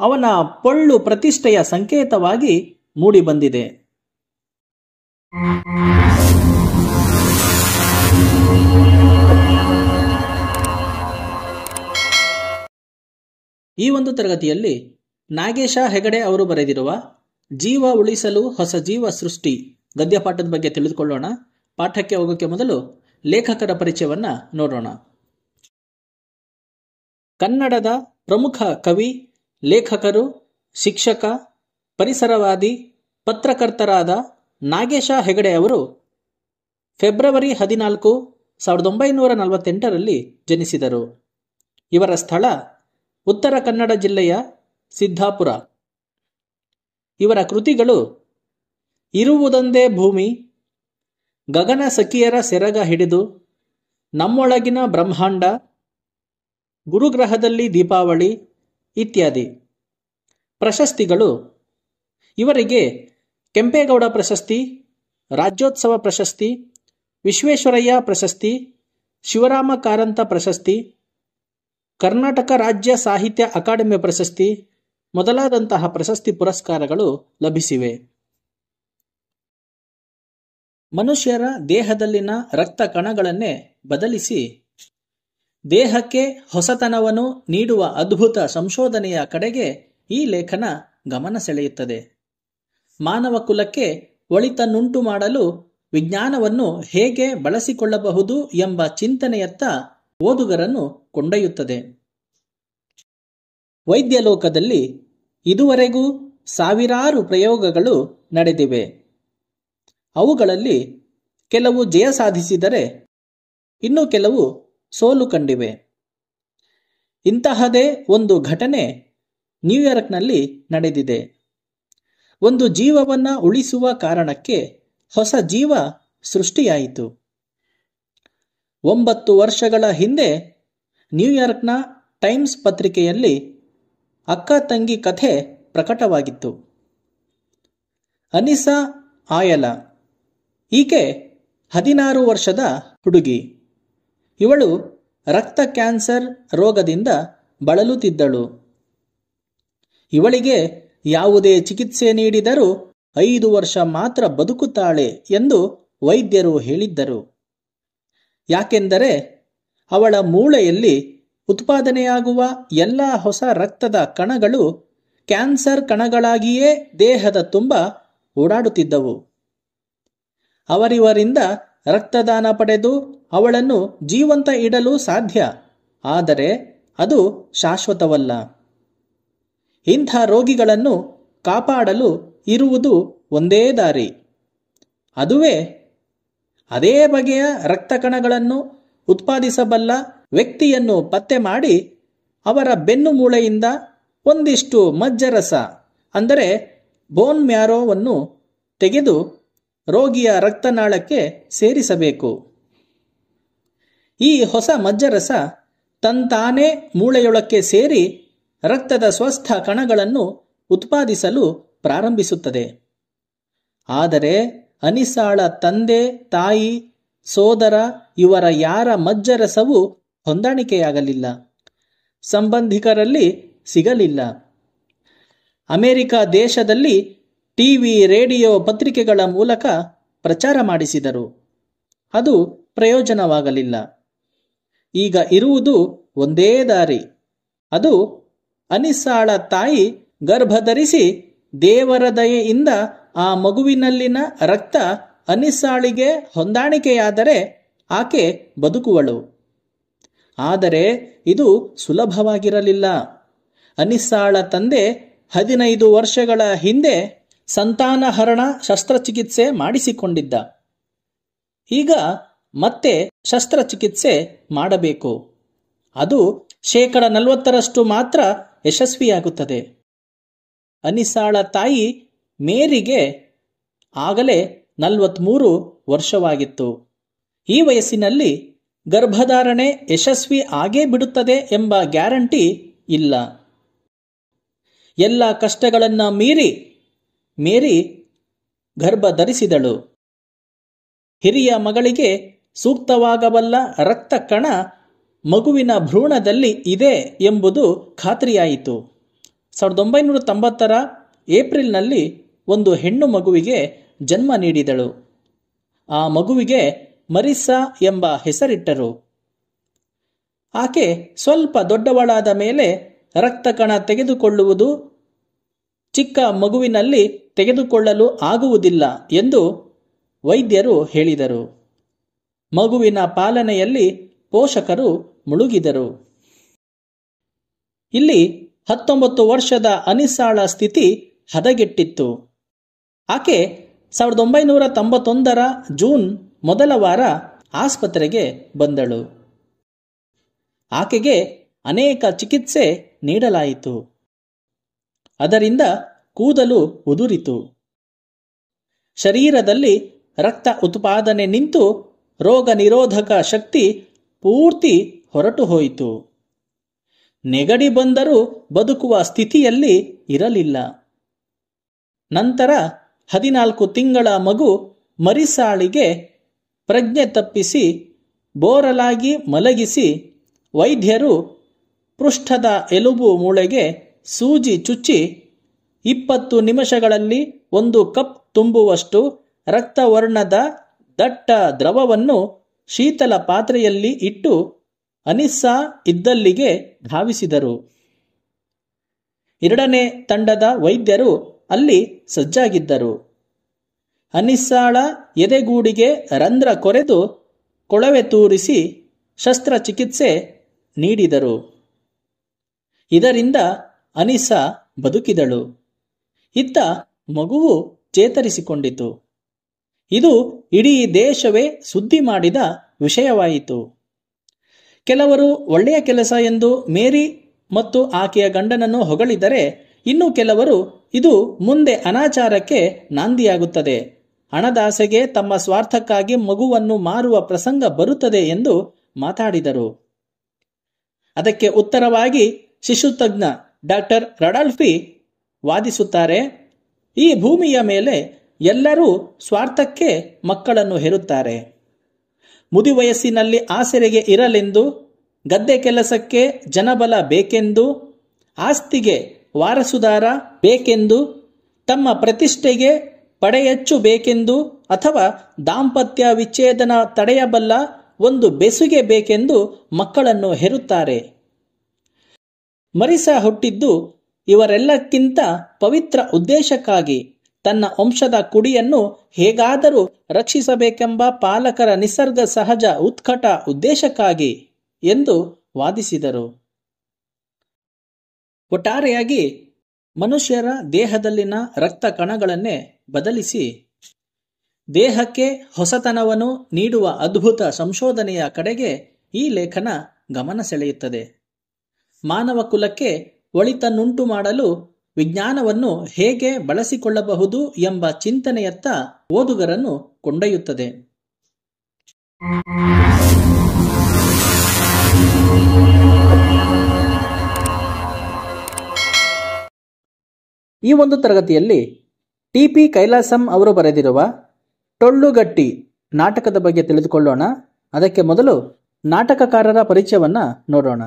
Speaker 1: ಅವನ ಪೊಳ್ಳು ಪ್ರತಿಷ್ಠೆಯ ಸಂಕೇತವಾಗಿ ಮೂಡಿಬಂದಿದೆ. ಈ ಒಂದು ತರಗತಿಯಲ್ಲಿ ನಾಗೇಶ ಹೆಗಡೆ ಅವರು ಬರೆದಿರುವ ಜೀವ ಉಳಿಸಲು ಹೊಸ ಜೀವ ಸೃಷ್ಟಿ ಗದ್ಯಪಾಠದ ಬಗ್ಗೆ ತಿಳಿದುಕೊಳ್ಳೋಣ. ಪಾಠಕ್ಕೆ ಹೋಗೋಕ್ಕೆ ಮೊದಲು ಲೇಖಕರ ಪರಿಚಯವನ್ನ ನೋಡೋಣ. ಕನ್ನಡದ ಪ್ರಮುಖ ಕವಿ, ಲೇಖಕರು, ಶಿಕ್ಷಕ, ಪರಿಸರವಾದಿ, ಪತ್ರಕರ್ತರಾದ ನಾಗೇಶ ಹೆಗಡೆ ಅವರು ಫೆಬ್ರವರಿ 14, 1948ರಲ್ಲಿ ಜನಿಸಿದರು. ಇವರ ಸ್ಥಳ ಉತ್ತರ ಕನ್ನಡ ಜಿಲ್ಲೆಯ ಸಿದ್ದಾಪುರ. ಇವರ ಕೃತಿಗಳು ಇರುವುದೊಂದೇ ಭೂಮಿ, ಗಗನ ಸಖಿಯರ ಸೆರಗ ಹಿಡಿದು, ನಮ್ಮೊಳಗಿನ ಬ್ರಹ್ಮಾಂಡ, ಗುರುಗ್ರಹದಲ್ಲಿ ದೀಪಾವಳಿ ಇತ್ಯಾದಿ. ಪ್ರಶಸ್ತಿಗಳು ಇವರಿಗೆ ಕೆಂಪೇಗೌಡ ಪ್ರಶಸ್ತಿ, ರಾಜ್ಯೋತ್ಸವ ಪ್ರಶಸ್ತಿ, ವಿಶ್ವೇಶ್ವರಯ್ಯ ಪ್ರಶಸ್ತಿ, ಶಿವರಾಮ ಕಾರಂತ ಪ್ರಶಸ್ತಿ, ಕರ್ನಾಟಕ ರಾಜ್ಯ ಸಾಹಿತ್ಯ ಅಕಾಡೆಮಿ ಪ್ರಶಸ್ತಿ ಮೊದಲಾದಂತಹ ಪ್ರಶಸ್ತಿ ಪುರಸ್ಕಾರಗಳು ಲಭಿಸಿವೆ. ಮನುಷ್ಯರ ದೇಹದಲ್ಲಿನ ರಕ್ತ ಕಣಗಳನ್ನೇ ಬದಲಿಸಿ ದೇಹಕ್ಕೆ ಹೊಸತನವನ್ನು ನೀಡುವ ಅದ್ಭುತ ಸಂಶೋಧನೆಯ ಕಡೆಗೆ ಈ ಲೇಖನ ಗಮನ ಸೆಳೆಯುತ್ತದೆ. ಮಾನವ ಕುಲಕ್ಕೆ ಒಳಿತನ್ನುಂಟು ಮಾಡಲು ವಿಜ್ಞಾನವನ್ನು ಹೇಗೆ ಬಳಸಿಕೊಳ್ಳಬಹುದು ಎಂಬ ಚಿಂತನೆಯತ್ತ ಓದುಗರನ್ನು ಕೊಂಡೊಯ್ಯುತ್ತದೆ. ವೈದ್ಯ ಲೋಕದಲ್ಲಿ ಇದುವರೆಗೂ ಸಾವಿರಾರು ಪ್ರಯೋಗಗಳು ನಡೆದಿವೆ. ಅವುಗಳಲ್ಲಿ ಕೆಲವು ಜಯ ಸಾಧಿಸಿದರೆ ಇನ್ನು ಕೆಲವು ಸೋಲು ಕಂಡಿವೆ. ಇಂತಹದೇ ಒಂದು ಘಟನೆ ನ್ಯೂಯಾರ್ಕ್ನಲ್ಲಿ ನಡೆದಿದೆ. ಒಂದು ಜೀವವನ್ನು ಉಳಿಸುವ ಕಾರಣಕ್ಕೆ ಹೊಸ ಜೀವ ಸೃಷ್ಟಿಯಾಯಿತು. 9 ವರ್ಷಗಳ ಹಿಂದೆ ನ್ಯೂಯಾರ್ಕ್ನ ಟೈಮ್ಸ್ ಪತ್ರಿಕೆಯಲ್ಲಿ ಅಕ್ಕ ತಂಗಿ ಕಥೆ ಪ್ರಕಟವಾಗಿತ್ತು. ಅನಿಸಾ ಆಯಲ ಈಕೆ 16 ವರ್ಷದ ಹುಡುಗಿ. ಇವಳು ರಕ್ತ ಕ್ಯಾನ್ಸರ್ ರೋಗದಿಂದ ಬಳಲುತ್ತಿದ್ದಳು. ಇವಳಿಗೆ ಯಾವುದೇ ಚಿಕಿತ್ಸೆ ನೀಡಿದರೂ 5 ವರ್ಷ ಮಾತ್ರ ಬದುಕುತ್ತಾಳೆ ಎಂದು ವೈದ್ಯರು ಹೇಳಿದ್ದರು. ಯಾಕೆಂದರೆ ಅವಳ ಮೂಳೆಯಲ್ಲಿ ಉತ್ಪಾದನೆಯಾಗುವ ಎಲ್ಲ ಹೊಸ ರಕ್ತದ ಕಣಗಳು ಕ್ಯಾನ್ಸರ್ ಕಣಗಳಾಗಿಯೇ ದೇಹದ ತುಂಬ ಓಡಾಡುತ್ತಿದ್ದವು. ಅವರಿವರಿಂದ ರಕ್ತದಾನ ಪಡೆದು ಅವಳನ್ನು ಜೀವಂತ ಇಡಲು ಸಾಧ್ಯ, ಆದರೆ ಅದು ಶಾಶ್ವತವಲ್ಲ. ಇಂಥ ರೋಗಿಗಳನ್ನು ಕಾಪಾಡಲು ಇರುವುದು ಒಂದೇ ದಾರಿ. ಅದುವೇ ಅದೇ ಬಗೆಯ ರಕ್ತ ಕಣಗಳನ್ನು ಉತ್ಪಾದಿಸಬಲ್ಲ ವ್ಯಕ್ತಿಯನ್ನು ಪತ್ತೆ ಮಾಡಿ ಅವರ ಬೆನ್ನು ಮೂಳೆಯಿಂದ ಒಂದಿಷ್ಟು ಮಜ್ಜರಸ ಅಂದರೆ ಬೋನ್ ಮ್ಯಾರೋವನ್ನು ತೆಗೆದು ರೋಗಿಯ ರಕ್ತನಾಳಕ್ಕೆ ಸೇರಿಸಬೇಕು. ಈ ಹೊಸ ಮಜ್ಜರಸ ತಂತಾನೇ ಮೂಳೆಯೊಳಕ್ಕೆ ಸೇರಿ ರಕ್ತದ ಸ್ವಸ್ಥ ಕಣಗಳನ್ನು ಉತ್ಪಾದಿಸಲು ಪ್ರಾರಂಭಿಸುತ್ತದೆ. ಆದರೆ ಅನಿಸಾಳ ತಂದೆ, ತಾಯಿ, ಸೋದರ ಇವರ ಯಾರ ಮಜ್ಜರಸವೂ ಹೊಂದಾಣಿಕೆಯಾಗಲಿಲ್ಲ, ಸಂಬಂಧಿಕರಲ್ಲಿ ಸಿಗಲಿಲ್ಲ. ಅಮೆರಿಕ ದೇಶದಲ್ಲಿ ಟಿವಿ, ರೇಡಿಯೋ, ಪತ್ರಿಕೆಗಳ ಮೂಲಕ ಪ್ರಚಾರ ಮಾಡಿಸಿದರು. ಅದು ಪ್ರಯೋಜನವಾಗಲಿಲ್ಲ. ಈಗ ಇರುವುದು ಒಂದೇ ದಾರಿ. ಅದು ಅನಿಸಾಳ ತಾಯಿ ಗರ್ಭಧರಿಸಿ ದೇವರ ದಯೆಯಿಂದ ಆ ಮಗುವಿನಲ್ಲಿನ ರಕ್ತ ಅನಿಸಾಳಿಗೆ ಹೊಂದಾಣಿಕೆಯಾದರೆ ಆಕೆ ಬದುಕುವಳು. ಆದರೆ ಇದು ಸುಲಭವಾಗಿರಲಿಲ್ಲ. ಅನಿಸಾಳ ತಂದೆ 15 ವರ್ಷಗಳ ಹಿಂದೆ ಸಂತಾನಹರಣ ಶಸ್ತ್ರಚಿಕಿತ್ಸೆ ಮಾಡಿಸಿಕೊಂಡಿದ್ದ. ಈಗ ಮತ್ತೆ ಶಸ್ತ್ರಚಿಕಿತ್ಸೆ ಮಾಡಬೇಕು. ಅದು 40% ಮಾತ್ರ ಯಶಸ್ವಿಯಾಗುತ್ತದೆ. ಅನಿಸಾಳ ತಾಯಿ ಮೇರಿಗೆ ಆಗಲೇ 43 ವರ್ಷವಾಗಿತ್ತು. ಈ ವಯಸ್ಸಿನಲ್ಲಿ ಗರ್ಭಧಾರಣೆ ಯಶಸ್ವಿ ಆಗೇ ಬಿಡುತ್ತದೆ ಎಂಬ ಗ್ಯಾರಂಟಿ ಇಲ್ಲ. ಎಲ್ಲ ಕಷ್ಟಗಳನ್ನು ಮೀರಿ ಮೇರಿ ಗರ್ಭ ಧರಿಸಿದಳು. ಹಿರಿಯ ಮಗಳಿಗೆ ಸೂಕ್ತವಾಗಬಲ್ಲ ರಕ್ತ ಕಣ ಮಗುವಿನ ಭ್ರೂಣದಲ್ಲಿ ಇದೆ ಎಂಬುದು ಖಾತ್ರಿಯಾಯಿತು. 1990ರ ಏಪ್ರಿಲ್ನಲ್ಲಿ ಒಂದು ಹೆಣ್ಣು ಮಗುವಿಗೆ ಜನ್ಮ ನೀಡಿದಳು. ಆ ಮಗುವಿಗೆ ಮರಿಸ್ಸಾ ಎಂಬ ಹೆಸರಿಟ್ಟರು. ಆಕೆ ಸ್ವಲ್ಪ ದೊಡ್ಡವಳಾದ ಮೇಲೆ ರಕ್ತ ಕಣ ತೆಗೆದುಕೊಳ್ಳುವುದು ಚಿಕ್ಕ ಮಗುವಿನಲ್ಲಿ ತೆಗೆದುಕೊಳ್ಳಲು ಆಗುವುದಿಲ್ಲ ಎಂದು ವೈದ್ಯರು ಹೇಳಿದರು. ಮಗುವಿನ ಪಾಲನೆಯಲ್ಲಿ ಪೋಷಕರು ಮುಳುಗಿದರು. ಇಲ್ಲಿ 19 ವರ್ಷದ ಅನಿಸಾಳ ಸ್ಥಿತಿ ಹದಗೆಟ್ಟಿತ್ತು. ಆಕೆ 1991ರ ಜೂನ್ ಮೊದಲ ವಾರ ಆಸ್ಪತ್ರೆಗೆ ಬಂದಳು. ಆಕೆಗೆ ಅನೇಕ ಚಿಕಿತ್ಸೆ ನೀಡಲಾಯಿತು. ಅದರಿಂದ ಕೂದಲು ಉದುರಿತು. ಶರೀರದಲ್ಲಿ ರಕ್ತ ಉತ್ಪಾದನೆ ನಿಂತು ರೋಗ ನಿರೋಧಕ ಶಕ್ತಿ ಪೂರ್ತಿ ಹೊರಟು ಹೋಯಿತು. ನೆಗಡಿ ಬಂದರೂ ಬದುಕುವ ಸ್ಥಿತಿಯಲ್ಲಿ ಇರಲಿಲ್ಲ. ನಂತರ 14 ತಿಂಗಳ ಮಗು ಮರಿಸಾಳಿಗೆ ಪ್ರಜ್ಞೆ ತಪ್ಪಿಸಿ ಬೋರಲಾಗಿ ಮಲಗಿಸಿ ವೈದ್ಯರು ಪೃಷ್ಠದ ಎಲುಬು ಮೂಳೆಗೆ ಸೂಜಿ ಚುಚ್ಚಿ 20 ನಿಮಿಷಗಳಲ್ಲಿ 1 ಕಪ್ ತುಂಬುವಷ್ಟು ರಕ್ತವರ್ಣದ ದಟ್ಟ ದ್ರವವನ್ನು ಶೀತಲ ಪಾತ್ರೆಯಲ್ಲಿ ಇಟ್ಟು ಅನಿಸ್ಸಾ ಇದ್ದಲ್ಲಿಗೆ ಧಾವಿಸಿದರು. 2ನೇ ತಂಡದ ವೈದ್ಯರು ಅಲ್ಲಿ ಸಜ್ಜಾಗಿದ್ದರು. ಅನಿಸ್ಸಾಳ ಎದೆಗೂಡಿಗೆ ರಂಧ್ರ ಕೊರೆದು ಕೊಳವೆ ತೂರಿಸಿ ಶಸ್ತ್ರಚಿಕಿತ್ಸೆ ನೀಡಿದರು. ಇದರಿಂದ ಅನಿಸ್ಸಾ ಬದುಕಿದಳು. ಇತ್ತ ಮಗುವು ಚೇತರಿಸಿಕೊಂಡಿತು. ಇದು ಇಡೀ ದೇಶವೇ ಸುದ್ದಿ ಮಾಡಿದ ವಿಷಯವಾಯಿತು. ಕೆಲವರು ಒಳ್ಳೆಯ ಕೆಲಸ ಎಂದು ಮೇರಿ ಮತ್ತು ಆಕೆಯ ಗಂಡನನ್ನು ಹೊಗಳಿದರೆ, ಇನ್ನು ಕೆಲವರು ಇದು ಮುಂದೆ ಅನಾಚಾರಕ್ಕೆ ನಾಂದಿಯಾಗುತ್ತದೆ, ಹಣದಾಸೆಗೆ ತಮ್ಮ ಸ್ವಾರ್ಥಕ್ಕಾಗಿ ಮಗುವನ್ನು ಮಾರುವ ಪ್ರಸಂಗ ಬರುತ್ತದೆ ಎಂದು ಮಾತಾಡಿದರು. ಅದಕ್ಕೆ ಉತ್ತರವಾಗಿ ಶಿಶುತಜ್ಞ ಡಾಕ್ಟರ್ ರಡಾಲ್ಫಿ ವಾದಿಸುತ್ತಾರೆ, ಈ ಭೂಮಿಯ ಮೇಲೆ ಎಲ್ಲರೂ ಸ್ವಾರ್ಥಕ್ಕೆ ಮಕ್ಕಳನ್ನು ಹೆರುತ್ತಾರೆ. ಮುದಿವಯಸ್ಸಿನಲ್ಲಿ ಆಸರೆಗೆ ಇರಲೆಂದು, ಗದ್ದೆ ಕೆಲಸಕ್ಕೆ ಜನಬಲ ಬೇಕೆಂದು, ಆಸ್ತಿಗೆ ವಾರಸುದಾರ ಬೇಕೆಂದು, ತಮ್ಮ ಪ್ರತಿಷ್ಠೆಗೆ ಪಡೆಯಚ್ಚು ಬೇಕೆಂದು, ಅಥವಾ ದಾಂಪತ್ಯ ವಿಚ್ಛೇದನ ತಡೆಯಬಲ್ಲ ಒಂದು ಬೆಸುಗೆ ಬೇಕೆಂದು ಮಕ್ಕಳನ್ನು ಹೆರುತ್ತಾರೆ. ಮರಿಸ್ಸಾ ಹುಟ್ಟಿದ್ದು ಇವರೆಲ್ಲಕ್ಕಿಂತ ಪವಿತ್ರ ಉದ್ದೇಶಕ್ಕಾಗಿ, ತನ್ನ ವಂಶದ ಕುಡಿಯನ್ನು ಹೇಗಾದರೂ ರಕ್ಷಿಸಬೇಕೆಂಬ ಪಾಲಕರ ನಿಸರ್ಗ ಸಹಜ ಉತ್ಕಟ ಉದ್ದೇಶಕ್ಕಾಗಿ ಎಂದು ವಾದಿಸಿದರು. ಒಟ್ಟಾರೆಯಾಗಿ ಮನುಷ್ಯರ ದೇಹದಲ್ಲಿನ ರಕ್ತ ಕಣಗಳನ್ನೇ ಬದಲಿಸಿ ದೇಹಕ್ಕೆ ಹೊಸತನವನ್ನು ನೀಡುವ ಅದ್ಭುತ ಸಂಶೋಧನೆಯ ಕಡೆಗೆ ಈ ಲೇಖನ ಗಮನ ಸೆಳೆಯುತ್ತದೆ. ಮಾನವ ಕುಲಕ್ಕೆ ಒಳಿತನ್ನುಂಟು ಮಾಡಲು ವಿಜ್ಞಾನವನ್ನು ಹೇಗೆ ಬಳಸಿಕೊಳ್ಳಬಹುದು ಎಂಬ ಚಿಂತನೆಯತ್ತ ಓದುಗರನ್ನು ಕೊಂಡೊಯ್ಯುತ್ತದೆ. ಈ ಒಂದು ತರಗತಿಯಲ್ಲಿ ಟಿ.ಪಿ. ಕೈಲಾಸಂ ಅವರು ಬರೆದಿರುವ ಟೊಳ್ಳುಗಟ್ಟಿ ನಾಟಕದ ಬಗ್ಗೆ ತಿಳಿದುಕೊಳ್ಳೋಣ. ಅದಕ್ಕೆ ಮೊದಲು ನಾಟಕಕಾರರ ಪರಿಚಯವನ್ನ ನೋಡೋಣ.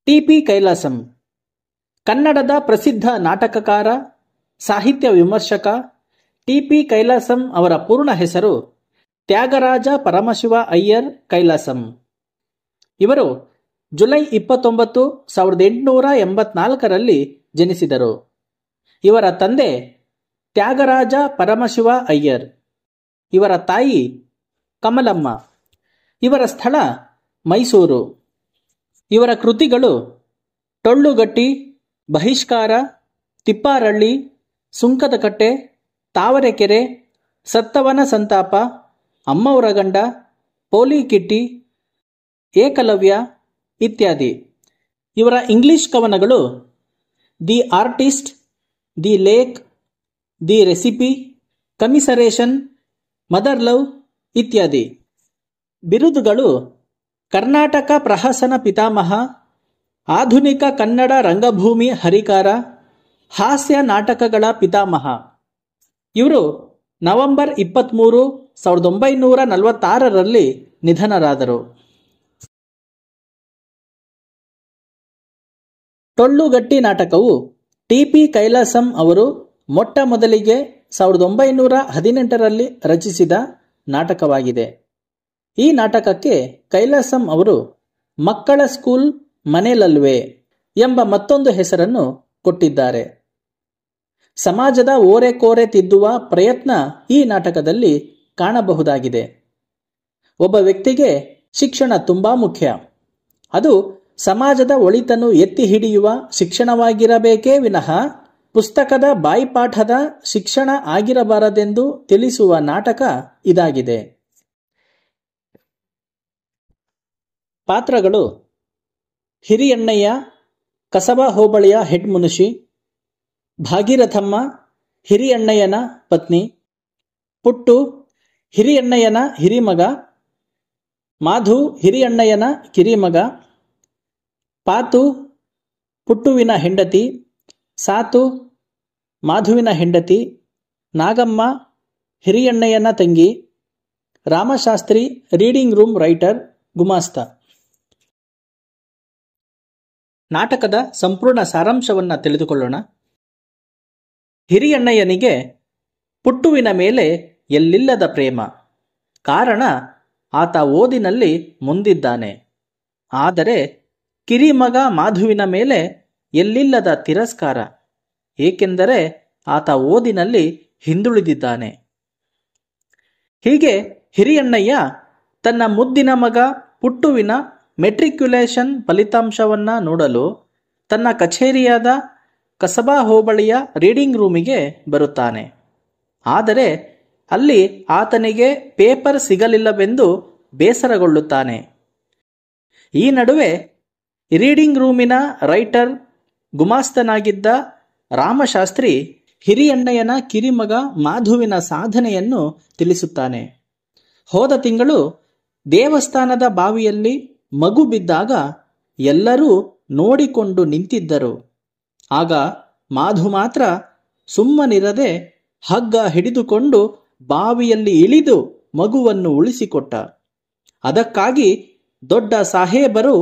Speaker 1: ಟಿ.ಪಿ. ಕೈಲಾಸಂ ಕನ್ನಡದ ಪ್ರಸಿದ್ಧ ನಾಟಕಕಾರ, ಸಾಹಿತ್ಯ ವಿಮರ್ಶಕ. ಟಿ.ಪಿ. ಕೈಲಾಸಂ ಅವರ ಪೂರ್ಣ ಹೆಸರು ತ್ಯಾಗರಾಜ ಪರಮಶಿವ ಅಯ್ಯರ್ ಕೈಲಾಸಂ. ಇವರು ಜುಲೈ 29, 1884ರಲ್ಲಿ ಜನಿಸಿದರು. ಇವರ ತಂದೆ ತ್ಯಾಗರಾಜ ಪರಮಶಿವ ಅಯ್ಯರ್, ಇವರ ತಾಯಿ ಕಮಲಮ್ಮ. ಇವರ ಸ್ಥಳ ಮೈಸೂರು. ಇವರ ಕೃತಿಗಳು ಟೊಳ್ಳುಗಟ್ಟಿ, ಬಹಿಷ್ಕಾರ, ತಿಪ್ಪಾರಳ್ಳಿ, ಸುಂಕದಕಟ್ಟೆ, ತಾವರೆಕೆರೆ, ಸತ್ತವನ ಸಂತಾಪ, ಅಮ್ಮವರ ಗಂಡ, ಪೋಲಿಕಿಟ್ಟಿ, ಏಕಲವ್ಯ ಇತ್ಯಾದಿ. ಇವರ ಇಂಗ್ಲಿಷ್ ಕವನಗಳು the artist, the lake, the recipe, commiseration, mother love ಇತ್ಯಾದಿ. ಬಿರುದುಗಳು ಕರ್ನಾಟಕ ಪ್ರಹಸನ ಪಿತಾಮಹ, ಆಧುನಿಕ ಕನ್ನಡ ರಂಗಭೂಮಿ ಹರಿಕಾರ, ಹಾಸ್ಯ ನಾಟಕಗಳ ಪಿತಾಮಹ. ಇವರು ನವೆಂಬರ್ 23, 1946ರಲ್ಲಿ ನಿಧನರಾದರು. ಟೊಳ್ಳುಗಟ್ಟಿ ನಾಟಕವು ಟಿ.ಪಿ. ಕೈಲಾಸಂ ಅವರು ಮೊಟ್ಟ ಮೊದಲಿಗೆ 1918ರಲ್ಲಿ ರಚಿಸಿದ ನಾಟಕವಾಗಿದೆ. ಈ ನಾಟಕಕ್ಕೆ ಕೈಲಾಸಂ ಅವರು ಮಕ್ಕಳ ಸ್ಕೂಲ್ ಮನೆಲಲ್ವೇ ಎಂಬ ಮತ್ತೊಂದು ಹೆಸರನ್ನು ಕೊಟ್ಟಿದ್ದಾರೆ. ಸಮಾಜದ ಓರೆಕೋರೆ ತಿದ್ದುವ ಪ್ರಯತ್ನ ಈ ನಾಟಕದಲ್ಲಿ ಕಾಣಬಹುದಾಗಿದೆ. ಒಬ್ಬ ವ್ಯಕ್ತಿಗೆ ಶಿಕ್ಷಣ ತುಂಬಾ ಮುಖ್ಯ. ಅದು ಸಮಾಜದ ಒಳಿತನ್ನು ಎತ್ತಿ ಹಿಡಿಯುವ ಶಿಕ್ಷಣವಾಗಿರಬೇಕೇ ವಿನಃ ಪುಸ್ತಕದ ಬಾಯಿಪಾಠದ ಶಿಕ್ಷಣ ಆಗಿರಬಾರದೆಂದು ತಿಳಿಸುವ ನಾಟಕ ಇದಾಗಿದೆ. ಪಾತ್ರಗಳು ಹಿರಿಯಣ್ಣಯ್ಯ, ಕಸಬಾ ಹೋಬಳಿಯ ಹೆಡ್ ಮುನುಷಿ, ಭಾಗೀರಥಮ್ಮ, ಹಿರಿಯಣ್ಣಯ್ಯನ ಪತ್ನಿ, ಪುಟ್ಟು, ಹಿರಿಯಣ್ಣಯ್ಯನ ಹಿರಿಮಗ, ಮಾಧು, ಹಿರಿಯಣ್ಣಯ್ಯನ ಕಿರಿಮಗ, ಪಾತು, ಪುಟ್ಟುವಿನ ಹೆಂಡತಿ, ಸಾತು, ಮಾಧುವಿನ ಹೆಂಡತಿ, ನಾಗಮ್ಮ, ಹಿರಿಯಣ್ಣಯ್ಯನ ತಂಗಿ, ರಾಮಶಾಸ್ತ್ರಿ, ರೀಡಿಂಗ್ ರೂಮ್ ರೈಟರ್, ಗುಮಾಸ್ತ. ನಾಟಕದ ಸಂಪೂರ್ಣ ಸಾರಾಂಶವನ್ನು ತಿಳಿದುಕೊಳ್ಳೋಣ. ಹಿರಿಯಣ್ಣಯ್ಯನಿಗೆ ಪುಟ್ಟುವಿನ ಮೇಲೆ ಎಲ್ಲಿಲ್ಲದ ಪ್ರೇಮ. ಕಾರಣ ಆತ ಓದಿನಲ್ಲಿ ಮುಂದಿದ್ದಾನೆ. ಆದರೆ ಕಿರಿಮಗ ಮಾಧುವಿನ ಮೇಲೆ ಎಲ್ಲಿಲ್ಲದ ತಿರಸ್ಕಾರ, ಏಕೆಂದರೆ ಆತ ಓದಿನಲ್ಲಿ ಹಿಂದುಳಿದಿದ್ದಾನೆ. ಹೀಗೆ ಹಿರಿಯಣ್ಣಯ್ಯ ತನ್ನ ಮುದ್ದಿನ ಮಗ ಪುಟ್ಟುವಿನ ಮೆಟ್ರಿಕ್ಯುಲೇಷನ್ ಫಲಿತಾಂಶವನ್ನ ನೋಡಲು ತನ್ನ ಕಚೇರಿಯಾದ ಕಸಬಾ ಹೋಬಳಿಯ ರೀಡಿಂಗ್ ರೂಮಿಗೆ ಬರುತ್ತಾನೆ. ಆದರೆ ಅಲ್ಲಿ ಆತನಿಗೆ ಪೇಪರ್ ಸಿಗಲಿಲ್ಲವೆಂದು ಬೇಸರಗೊಳ್ಳುತ್ತಾನೆ. ಈ ನಡುವೆ ರೀಡಿಂಗ್ ರೂಮಿನ ರೈಟರ್, ಗುಮಾಸ್ತನಾಗಿದ್ದ ರಾಮಶಾಸ್ತ್ರಿ ಹಿರಿಯಣ್ಣಯ್ಯನ ಕಿರಿಮಗ ಮಾಧುವಿನ ಸಾಧನೆಯನ್ನು ತಿಳಿಸುತ್ತಾನೆ. ಹೋದ ತಿಂಗಳು ದೇವಸ್ಥಾನದ ಬಾವಿಯಲ್ಲಿ ಮಗು ಬಿದ್ದಾಗ ಎಲ್ಲರೂ ನೋಡಿಕೊಂಡು ನಿಂತಿದ್ದರು. ಆಗ ಮಾಧು ಮಾತ್ರ ಸುಮ್ಮನಿರದೆ ಹಗ್ಗ ಹಿಡಿದುಕೊಂಡು ಬಾವಿಯಲ್ಲಿ ಇಳಿದು ಮಗುವನ್ನು ಉಳಿಸಿಕೊಟ್ಟ. ಅದಕ್ಕಾಗಿ ದೊಡ್ಡ ಸಾಹೇಬರು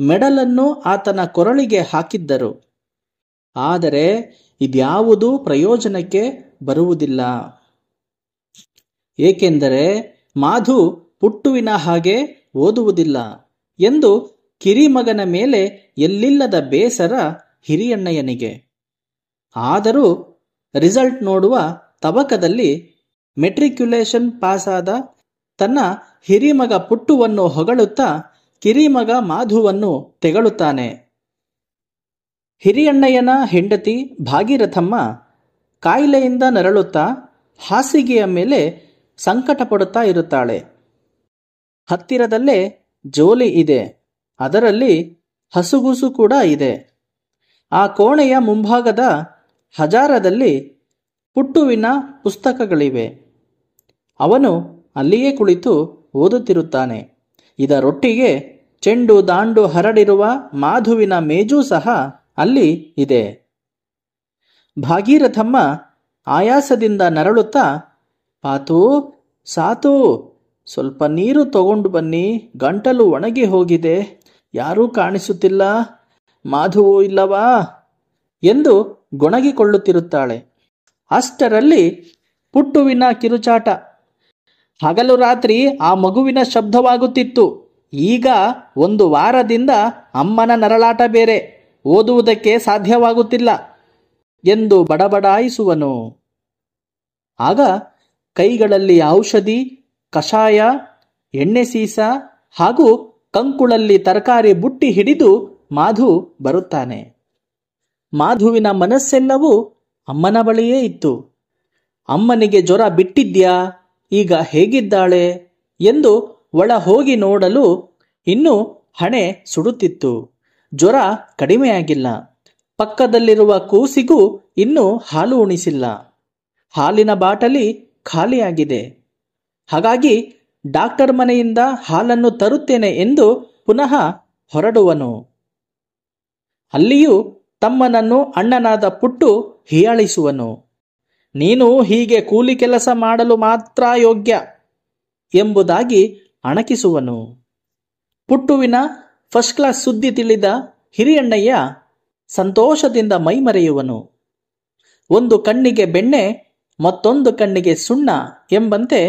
Speaker 1: ಮೆಡಲನ್ನು ಆತನ ಕೊರಳಿಗೆ ಹಾಕಿದ್ದರು. ಆದರೆ ಇದ್ಯಾವುದೂ ಪ್ರಯೋಜನಕ್ಕೆ ಬರುವುದಿಲ್ಲ. ಏಕೆಂದರೆ ಮಾಧು ಪುಟ್ಟುವಿನ ಹಾಗೆ ಓದುವುದಿಲ್ಲ ಎಂದು ಕಿರಿಮಗನ ಮೇಲೆ ಎಲ್ಲಿಲ್ಲದ ಬೇಸರ ಹಿರಿಯಣ್ಣಯ್ಯನಿಗೆ. ಆದರೂ ರಿಸಲ್ಟ್ ನೋಡುವ ತವಕದಲ್ಲಿ ಮೆಟ್ರಿಕ್ಯುಲೇಷನ್ ಪಾಸಾದ ತನ್ನ ಹಿರಿಮಗ ಪುಟ್ಟುವನ್ನು ಹೊಗಳುತ್ತಾ ಕಿರಿಮಗ ಮಾಧುವನ್ನು ತೆಗಳುತ್ತಾನೆ. ಹಿರಿಯಣ್ಣಯ್ಯನ ಹೆಂಡತಿ ಭಾಗೀರಥಮ್ಮ ಕಾಯಿಲೆಯಿಂದ ನರಳುತ್ತಾ ಹಾಸಿಗೆಯ ಮೇಲೆ ಸಂಕಟ ಪಡುತ್ತಾ ಇರುತ್ತಾಳೆ. ಹತ್ತಿರದಲ್ಲೇ ಜೋಲಿ ಇದೆ, ಅದರಲ್ಲಿ ಹಸುಗೂಸು ಕೂಡ ಇದೆ. ಆ ಕೋಣೆಯ ಮುಂಭಾಗದ ಹಜಾರದಲ್ಲಿ ಪುಟ್ಟುವಿನ ಪುಸ್ತಕಗಳಿವೆ. ಅವನು ಅಲ್ಲಿಯೇ ಕುಳಿತು ಓದುತ್ತಿರುತ್ತಾನೆ. ಇದರೊಟ್ಟಿಗೆ ಚೆಂಡು ದಾಂಡು ಹರಡಿರುವ ಮಾಧುವಿನ ಮೇಜೂ ಸಹ ಅಲ್ಲಿ ಇದೆ. ಭಾಗೀರಥಮ್ಮ ಆಯಾಸದಿಂದ ನರಳುತ್ತಾ, ಪಾತು, ಸಾತು, ಸ್ವಲ್ಪ ನೀರು ತಗೊಂಡು ಬನ್ನಿ, ಗಂಟಲು ಒಣಗಿ ಹೋಗಿದೆ, ಯಾರೂ ಕಾಣಿಸುತ್ತಿಲ್ಲ, ಮಾಧುವು ಇಲ್ಲವಾ ಎಂದು ಗೊಣಗಿಕೊಳ್ಳುತ್ತಿರುತ್ತಾಳೆ. ಅಷ್ಟರಲ್ಲಿ ಪುಟ್ಟುವಿನ ಕಿರುಚಾಟ. ಹಗಲು ರಾತ್ರಿ ಆ ಮಗುವಿನ ಶಬ್ದವಾಗುತ್ತಿತ್ತು. ಈಗ 1 ವಾರದಿಂದ ಅಮ್ಮನ ನರಳಾಟ ಬೇರೆ, ಓದುವುದಕ್ಕೆ ಸಾಧ್ಯವಾಗುತ್ತಿಲ್ಲ ಎಂದು ಬಡಬಡಾಯಿಸುವನು. ಆಗ ಕೈಗಳಲ್ಲಿ ಔಷಧಿ, ಕಷಾಯ, ಎಣ್ಣೆ ಸೀಸ ಹಾಗೂ ಕಂಕುಳಲ್ಲಿ ತರಕಾರಿ ಬುಟ್ಟಿ ಹಿಡಿದು ಮಾಧು ಬರುತ್ತಾನೆ. ಮಾಧುವಿನ ಮನಸ್ಸೆಲ್ಲವೂ ಅಮ್ಮನ ಬಳಿಯೇ ಇತ್ತು. ಅಮ್ಮನಿಗೆ ಜ್ವರ ಬಿಟ್ಟಿದ್ಯಾ, ಈಗ ಹೇಗಿದ್ದಾಳೆ ಎಂದು ಒಳ ಹೋಗಿ ನೋಡಲು ಇನ್ನೂ ಹಣೆ ಸುಡುತ್ತಿತ್ತು. ಜ್ವರ ಕಡಿಮೆಯಾಗಿಲ್ಲ. ಪಕ್ಕದಲ್ಲಿರುವ ಕೂಸಿಗೂ ಇನ್ನೂ ಹಾಲು ಉಣಿಸಿಲ್ಲ. ಹಾಲಿನ ಬಾಟಲಿ ಖಾಲಿಯಾಗಿದೆ. ಹಾಗಾಗಿ ಡಾಕ್ಟರ್ ಮನೆಯಿಂದ ಹಾಲನ್ನು ತರುತ್ತೇನೆ ಎಂದು ಪುನಃ ಹೊರಡುವನು. ಅಲ್ಲಿಯೂ ತಮ್ಮನನ್ನು ಅಣ್ಣನಾದ ಪುಟ್ಟು ಹೀಯಾಳಿಸುವನು. ನೀನು ಹೀಗೆ ಕೂಲಿ ಕೆಲಸ ಮಾಡಲು ಮಾತ್ರ ಯೋಗ್ಯ ಎಂಬುದಾಗಿ ಅಣಕಿಸುವನು. ಪುಟ್ಟುವಿನ ಫಸ್ಟ್ ಕ್ಲಾಸ್ ಸುದ್ದಿ ತಿಳಿದ ಹಿರಿಯಣ್ಣಯ್ಯ ಸಂತೋಷದಿಂದ ಮೈಮರೆಯುವನು. 1 ಕಣ್ಣಿಗೆ ಬೆಣ್ಣೆ, ಮತ್ತೊಂದು ಕಣ್ಣಿಗೆ ಸುಣ್ಣ ಎಂಬಂತೆ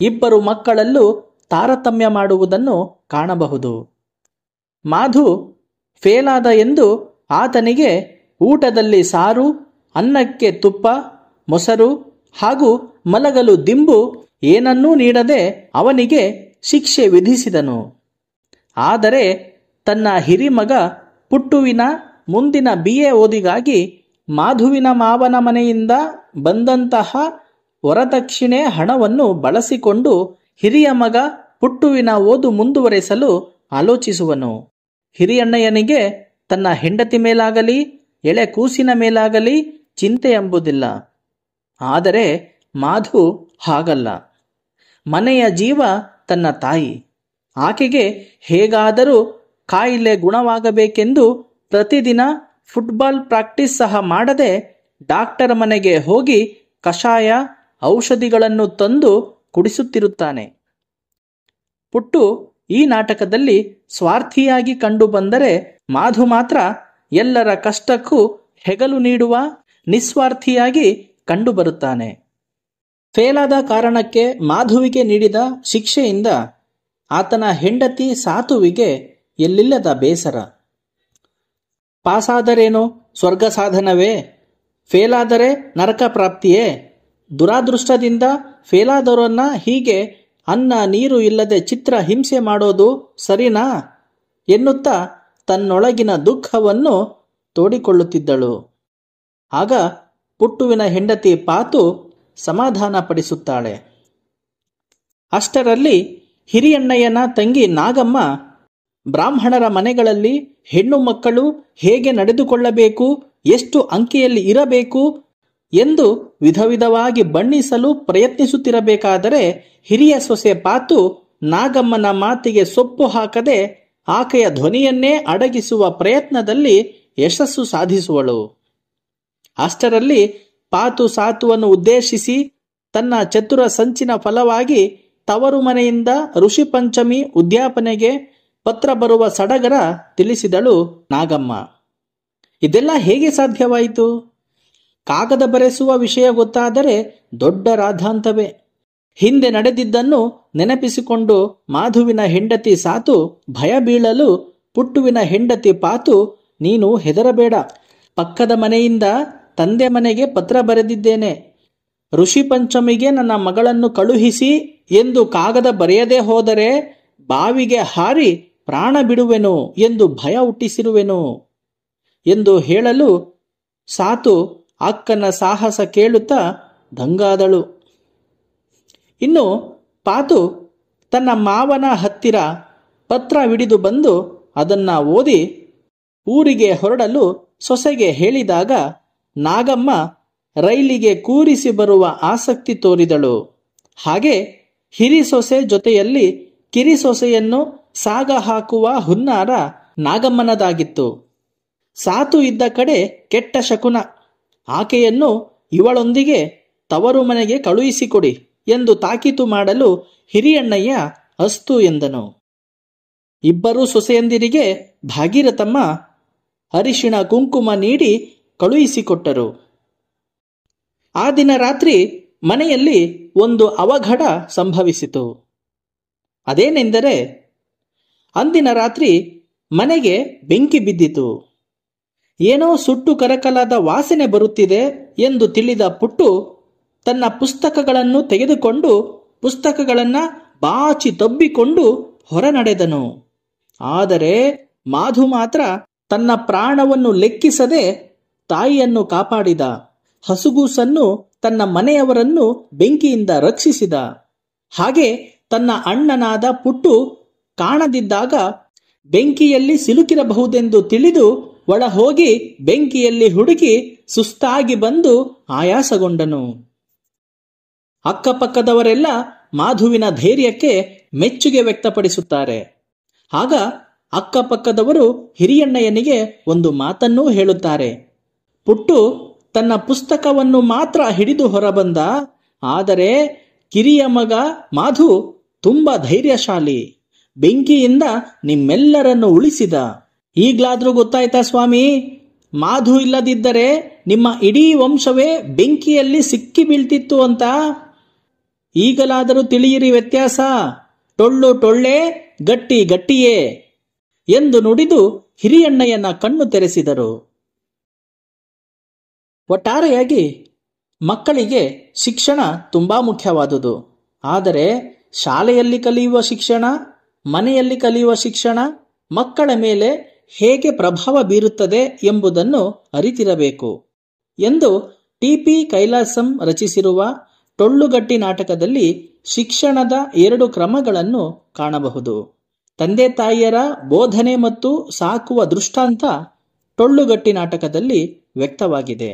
Speaker 1: ಇಬ್ಬರು ಮಕ್ಕಳಲ್ಲೂ ತಾರತಮ್ಯ ಮಾಡುವುದನ್ನು ಕಾಣಬಹುದು. ಮಾಧು ಫೇಲಾದ ಎಂದು ಆತನಿಗೆ ಊಟದಲ್ಲಿ ಸಾರು, ಅನ್ನಕ್ಕೆ ತುಪ್ಪ, ಮೊಸರು ಹಾಗೂ ಮಲಗಲು ದಿಂಬು ಏನನ್ನೂ ನೀಡದೆ ಅವನಿಗೆ ಶಿಕ್ಷೆ ವಿಧಿಸಿದನು. ಆದರೆ ತನ್ನ ಹಿರಿಮಗ ಪುಟ್ಟುವಿನ ಮುಂದಿನ BA ಓದಿಗಾಗಿ ಮಾಧುವಿನ ಮಾವನ ಮನೆಯಿಂದ ಬಂದಂತಹ ವರದಕ್ಷಿಣೆ ಹಣವನ್ನು ಬಳಸಿಕೊಂಡು ಹಿರಿಯ ಮಗ ಪುಟ್ಟುವಿನ ಓದು ಮುಂದುವರೆಸಲು ಆಲೋಚಿಸುವನು. ಹಿರಿಯಣ್ಣಯ್ಯನಿಗೆ ತನ್ನ ಹೆಂಡತಿ ಮೇಲಾಗಲಿ ಎಳೆ ಕೂಸಿನ ಮೇಲಾಗಲಿ ಚಿಂತೆ ಎಂಬುದಿಲ್ಲ. ಆದರೆ ಮಾಧು ಹಾಗಲ್ಲ. ಮನೆಯ ಜೀವ ತನ್ನ ತಾಯಿ. ಆಕೆಗೆ ಹೇಗಾದರೂ ಕಾಯಿಲೆ ಗುಣವಾಗಬೇಕೆಂದು ಪ್ರತಿದಿನ ಫುಟ್ಬಾಲ್ ಪ್ರಾಕ್ಟೀಸ್ ಸಹ ಮಾಡದೆ ಡಾಕ್ಟರ್ ಮನೆಗೆ ಹೋಗಿ ಕಷಾಯ, ಔಷಧಿಗಳನ್ನು ತಂದು ಕುಡಿಸುತ್ತಿರುತ್ತಾನೆ. ಪುಟ್ಟು ಈ ನಾಟಕದಲ್ಲಿ ಸ್ವಾರ್ಥಿಯಾಗಿ ಕಂಡು ಬಂದರೆ, ಮಾಧು ಮಾತ್ರ ಎಲ್ಲರ ಕಷ್ಟಕ್ಕೂ ಹೆಗಲು ನೀಡುವ ನಿಸ್ವಾರ್ಥಿಯಾಗಿ ಕಂಡುಬರುತ್ತಾನೆ. ಫೇಲಾದ ಕಾರಣಕ್ಕೆ ಮಾಧುವಿಗೆ ನೀಡಿದ ಶಿಕ್ಷೆಯಿಂದ ಆತನ ಹೆಂಡತಿ ಸಾತುವಿಗೆ ಎಲ್ಲಿಲ್ಲದ ಬೇಸರ. ಪಾಸಾದರೇನೋ ಸ್ವರ್ಗ ಸಾಧನವೇ, ಫೇಲಾದರೆ ನರಕ ಪ್ರಾಪ್ತಿಯೇ, ದುರಾದೃಷ್ಟದಿಂದ ಫೇಲಾದವರನ್ನ ಹೀಗೆ ಅನ್ನ ನೀರು ಇಲ್ಲದೆ ಚಿತ್ರ ಹಿಂಸೆ ಮಾಡೋದು ಸರಿನಾ ಎನ್ನುತ್ತಾ ತನ್ನೊಳಗಿನ ದುಃಖವನ್ನು ತೋಡಿಕೊಳ್ಳುತ್ತಿದ್ದಳು. ಆಗ ಪುಟ್ಟುವಿನ ಹೆಂಡತಿ ಪಾತು ಸಮಾಧಾನ ಪಡಿಸುತ್ತಾಳೆ. ಅಷ್ಟರಲ್ಲಿ ಹಿರಿಯಣ್ಣಯ್ಯನ ತಂಗಿ ನಾಗಮ್ಮ ಬ್ರಾಹ್ಮಣರ ಮನೆಗಳಲ್ಲಿ ಹೆಣ್ಣು ಮಕ್ಕಳು ಹೇಗೆ ನಡೆದುಕೊಳ್ಳಬೇಕು, ಎಷ್ಟು ಅಂಕೆಯಲ್ಲಿ ಇರಬೇಕು ಎಂದು ವಿಧ ವಿಧವಾಗಿ ಬಣ್ಣಿಸಲು ಪ್ರಯತ್ನಿಸುತ್ತಿರಬೇಕಾದರೆ ಹಿರಿಯ ಸೊಸೆ ಪಾತು ನಾಗಮ್ಮನ ಮಾತಿಗೆ ಸೊಪ್ಪು ಹಾಕದೆ ಆಕೆಯ ಧ್ವನಿಯನ್ನೇ ಅಡಗಿಸುವ ಪ್ರಯತ್ನದಲ್ಲಿ ಯಶಸ್ಸು ಸಾಧಿಸುವಳು. ಅಷ್ಟರಲ್ಲಿ ಪಾತು ಸಾತುವನ್ನು ಉದ್ದೇಶಿಸಿ ತನ್ನ ಚತುರ ಸಂಚಿನ ಫಲವಾಗಿ ತವರು ಮನೆಯಿಂದ ಋಷಿ ಪಂಚಮಿ ಉದ್ಯಾಪನೆಗೆ ಪತ್ರ ಬರುವ ಸಡಗರ ತಿಳಿಸಿದಳು ನಾಗಮ್ಮ. ಇದೆಲ್ಲ ಹೇಗೆ ಸಾಧ್ಯವಾಯಿತು? ಕಾಗದ ಬರೆಸುವ ವಿಷಯ ಗೊತ್ತಾದರೆ ದೊಡ್ಡ ರಾಧಾಂತವೇ. ಹಿಂದೆ ನಡೆದಿದ್ದನ್ನು ನೆನಪಿಸಿಕೊಂಡು ಮಾಧುವಿನ ಹೆಂಡತಿ ಸಾತು ಭಯ ಬೀಳಲು ಪುಟ್ಟುವಿನ ಹೆಂಡತಿ ಪಾತು, ನೀನು ಹೆದರಬೇಡ, ಪಕ್ಕದ ಮನೆಯಿಂದ ತಂದೆ ಮನೆಗೆ ಪತ್ರ ಬರೆದಿದ್ದೇನೆ, ಋಷಿ ಪಂಚಮಿಗೆ ನನ್ನ ಮಗಳನ್ನು ಕಳುಹಿಸಿ ಎಂದು ಕಾಗದ ಬರೆಯದೇ ಹೋದರೆ ಬಾವಿಗೆ ಹಾರಿ ಪ್ರಾಣ ಬಿಡುವೆನು ಎಂದು ಭಯ ಹುಟ್ಟಿಸಿರುವೆನು ಎಂದು ಹೇಳಲು ಸಾತು ಅಕ್ಕನ ಸಾಹಸ ಕೇಳುತ್ತಾ ದಂಗಾದಳು. ಇನ್ನು ಪಾತು ತನ್ನ ಮಾವನ ಹತ್ತಿರ ಪತ್ರವಿಡಿದು ಬಂದು ಅದನ್ನು ಓದಿ ಊರಿಗೆ ಹೊರಡಲು ಸೊಸೆಗೆ ಹೇಳಿದಾಗ ನಾಗಮ್ಮ ರೈಲಿಗೆ ಕೂರಿಸಿ ಬರುವ ಆಸಕ್ತಿ ತೋರಿದಳು. ಹಾಗೆ ಹಿರಿಸೊಸೆ ಜೊತೆಯಲ್ಲಿ ಕಿರಿಸೊಸೆಯನ್ನು ಸಾಗ ಹಾಕುವ ಹುನ್ನಾರ ನಾಗಮ್ಮನದಾಗಿತ್ತು. ಸಾತು ಇದ್ದ ಕಡೆ ಕೆಟ್ಟ ಶಕುನ. ಆಕೆಯನ್ನು ಇವಳೊಂದಿಗೆ ತವರು ಮನೆಗೆ ಕಳುಹಿಸಿಕೊಡಿ ಎಂದು ತಾಕೀತು ಮಾಡಲು ಹಿರಿಯಣ್ಣಯ್ಯ ಅಸ್ತು ಎಂದನು. ಇಬ್ಬರೂ ಸೊಸೆಯಂದಿರಿಗೆ ಭಾಗೀರಥಮ್ಮ ಅರಿಶಿಣ ಕುಂಕುಮ ನೀಡಿ ಕಳುಹಿಸಿಕೊಟ್ಟರು. ಆ ದಿನ ರಾತ್ರಿ ಮನೆಯಲ್ಲಿ ಒಂದು ಅವಘಡ ಸಂಭವಿಸಿತು. ಅದೇನೆಂದರೆ, ಅಂದಿನ ರಾತ್ರಿ ಮನೆಗೆ ಬೆಂಕಿ ಬಿದ್ದಿತು. ಏನೋ ಸುಟ್ಟು ಕರಕಲಾದ ವಾಸನೆ ಬರುತ್ತಿದೆ ಎಂದು ತಿಳಿದ ಪುಟ್ಟು ತನ್ನ ಪುಸ್ತಕಗಳನ್ನು ತೆಗೆದುಕೊಂಡು ಪುಸ್ತಕಗಳನ್ನು ಬಾಚಿ ತಬ್ಬಿಕೊಂಡು ಹೊರ ನಡೆದನು. ಆದರೆ ಮಾಧು ಮಾತ್ರ ತನ್ನ ಪ್ರಾಣವನ್ನು ಲೆಕ್ಕಿಸದೆ ತಾಯಿಯನ್ನು ಕಾಪಾಡಿದ. ಹಸುಗೂಸನ್ನು, ತನ್ನ ಮನೆಯವರನ್ನು ಬೆಂಕಿಯಿಂದ ರಕ್ಷಿಸಿದ. ಹಾಗೆ ತನ್ನ ಅಣ್ಣನಾದ ಪುಟ್ಟು ಕಾಣದಿದ್ದಾಗ ಬೆಂಕಿಯಲ್ಲಿ ಸಿಲುಕಿರಬಹುದೆಂದು ತಿಳಿದು ಒಳ ಹೋಗಿ ಬೆಂಕಿಯಲ್ಲಿ ಹುಡುಕಿ ಸುಸ್ತಾಗಿ ಬಂದು ಆಯಾಸಗೊಂಡನು. ಅಕ್ಕಪಕ್ಕದವರೆಲ್ಲ ಮಾಧುವಿನ ಧೈರ್ಯಕ್ಕೆ ಮೆಚ್ಚುಗೆ ವ್ಯಕ್ತಪಡಿಸುತ್ತಾರೆ. ಆಗ ಅಕ್ಕಪಕ್ಕದವರು ಹಿರಿಯಣ್ಣಯ್ಯನಿಗೆ ಒಂದು ಮಾತನ್ನೂ ಹೇಳುತ್ತಾರೆ. ಪುಟ್ಟು ತನ್ನ ಪುಸ್ತಕವನ್ನು ಮಾತ್ರ ಹಿಡಿದು ಹೊರಬಂದ, ಆದರೆ ಕಿರಿಯ ಮಗ ಮಾಧು ತುಂಬ ಧೈರ್ಯಶಾಲಿ. ಬೆಂಕಿಯಿಂದ ನಿಮ್ಮೆಲ್ಲರನ್ನು ಉಳಿಸಿದ. ಈಗ್ಲಾದ್ರೂ ಗೊತ್ತಾಯ್ತಾ ಸ್ವಾಮಿ, ಮಾಧು ಇಲ್ಲದಿದ್ದರೆ ನಿಮ್ಮ ಇಡೀ ವಂಶವೇ ಬೆಂಕಿಯಲ್ಲಿ ಸಿಕ್ಕಿ ಬೀಳ್ತಿತ್ತು ಅಂತ. ಈಗಲಾದರೂ ತಿಳಿಯಿರಿ ವ್ಯತ್ಯಾಸ. ಟೊಳ್ಳು ಟೊಳ್ಳೆ, ಗಟ್ಟಿ ಗಟ್ಟಿಯೇ ಎಂದು ನುಡಿದು ಹಿರಿಯಣ್ಣಯ್ಯನ ಕಣ್ಣು ತೆರೆಸಿದರು. ಒಟ್ಟಾರೆಯಾಗಿ ಮಕ್ಕಳಿಗೆ ಶಿಕ್ಷಣ ತುಂಬ ಮುಖ್ಯವಾದುದು. ಆದರೆ ಶಾಲೆಯಲ್ಲಿ ಕಲಿಯುವ ಶಿಕ್ಷಣ, ಮನೆಯಲ್ಲಿ ಕಲಿಯುವ ಶಿಕ್ಷಣ ಮಕ್ಕಳ ಮೇಲೆ ಹೇಗೆ ಪ್ರಭಾವ ಬೀರುತ್ತದೆ ಎಂಬುದನ್ನು ಅರಿತಿರಬೇಕು ಎಂದು ಟಿ.ಪಿ. ಕೈಲಾಸಂ ರಚಿಸಿರುವ ಟೊಳ್ಳುಗಟ್ಟಿ ನಾಟಕದಲ್ಲಿ ಶಿಕ್ಷಣದ 2 ಕ್ರಮಗಳನ್ನು ಕಾಣಬಹುದು. ತಂದೆ ತಾಯಿಯರ ಬೋಧನೆ ಮತ್ತು ಸಾಕುವ ದೃಷ್ಟಾಂತ ಟೊಳ್ಳುಗಟ್ಟಿ ನಾಟಕದಲ್ಲಿ ವ್ಯಕ್ತವಾಗಿದೆ.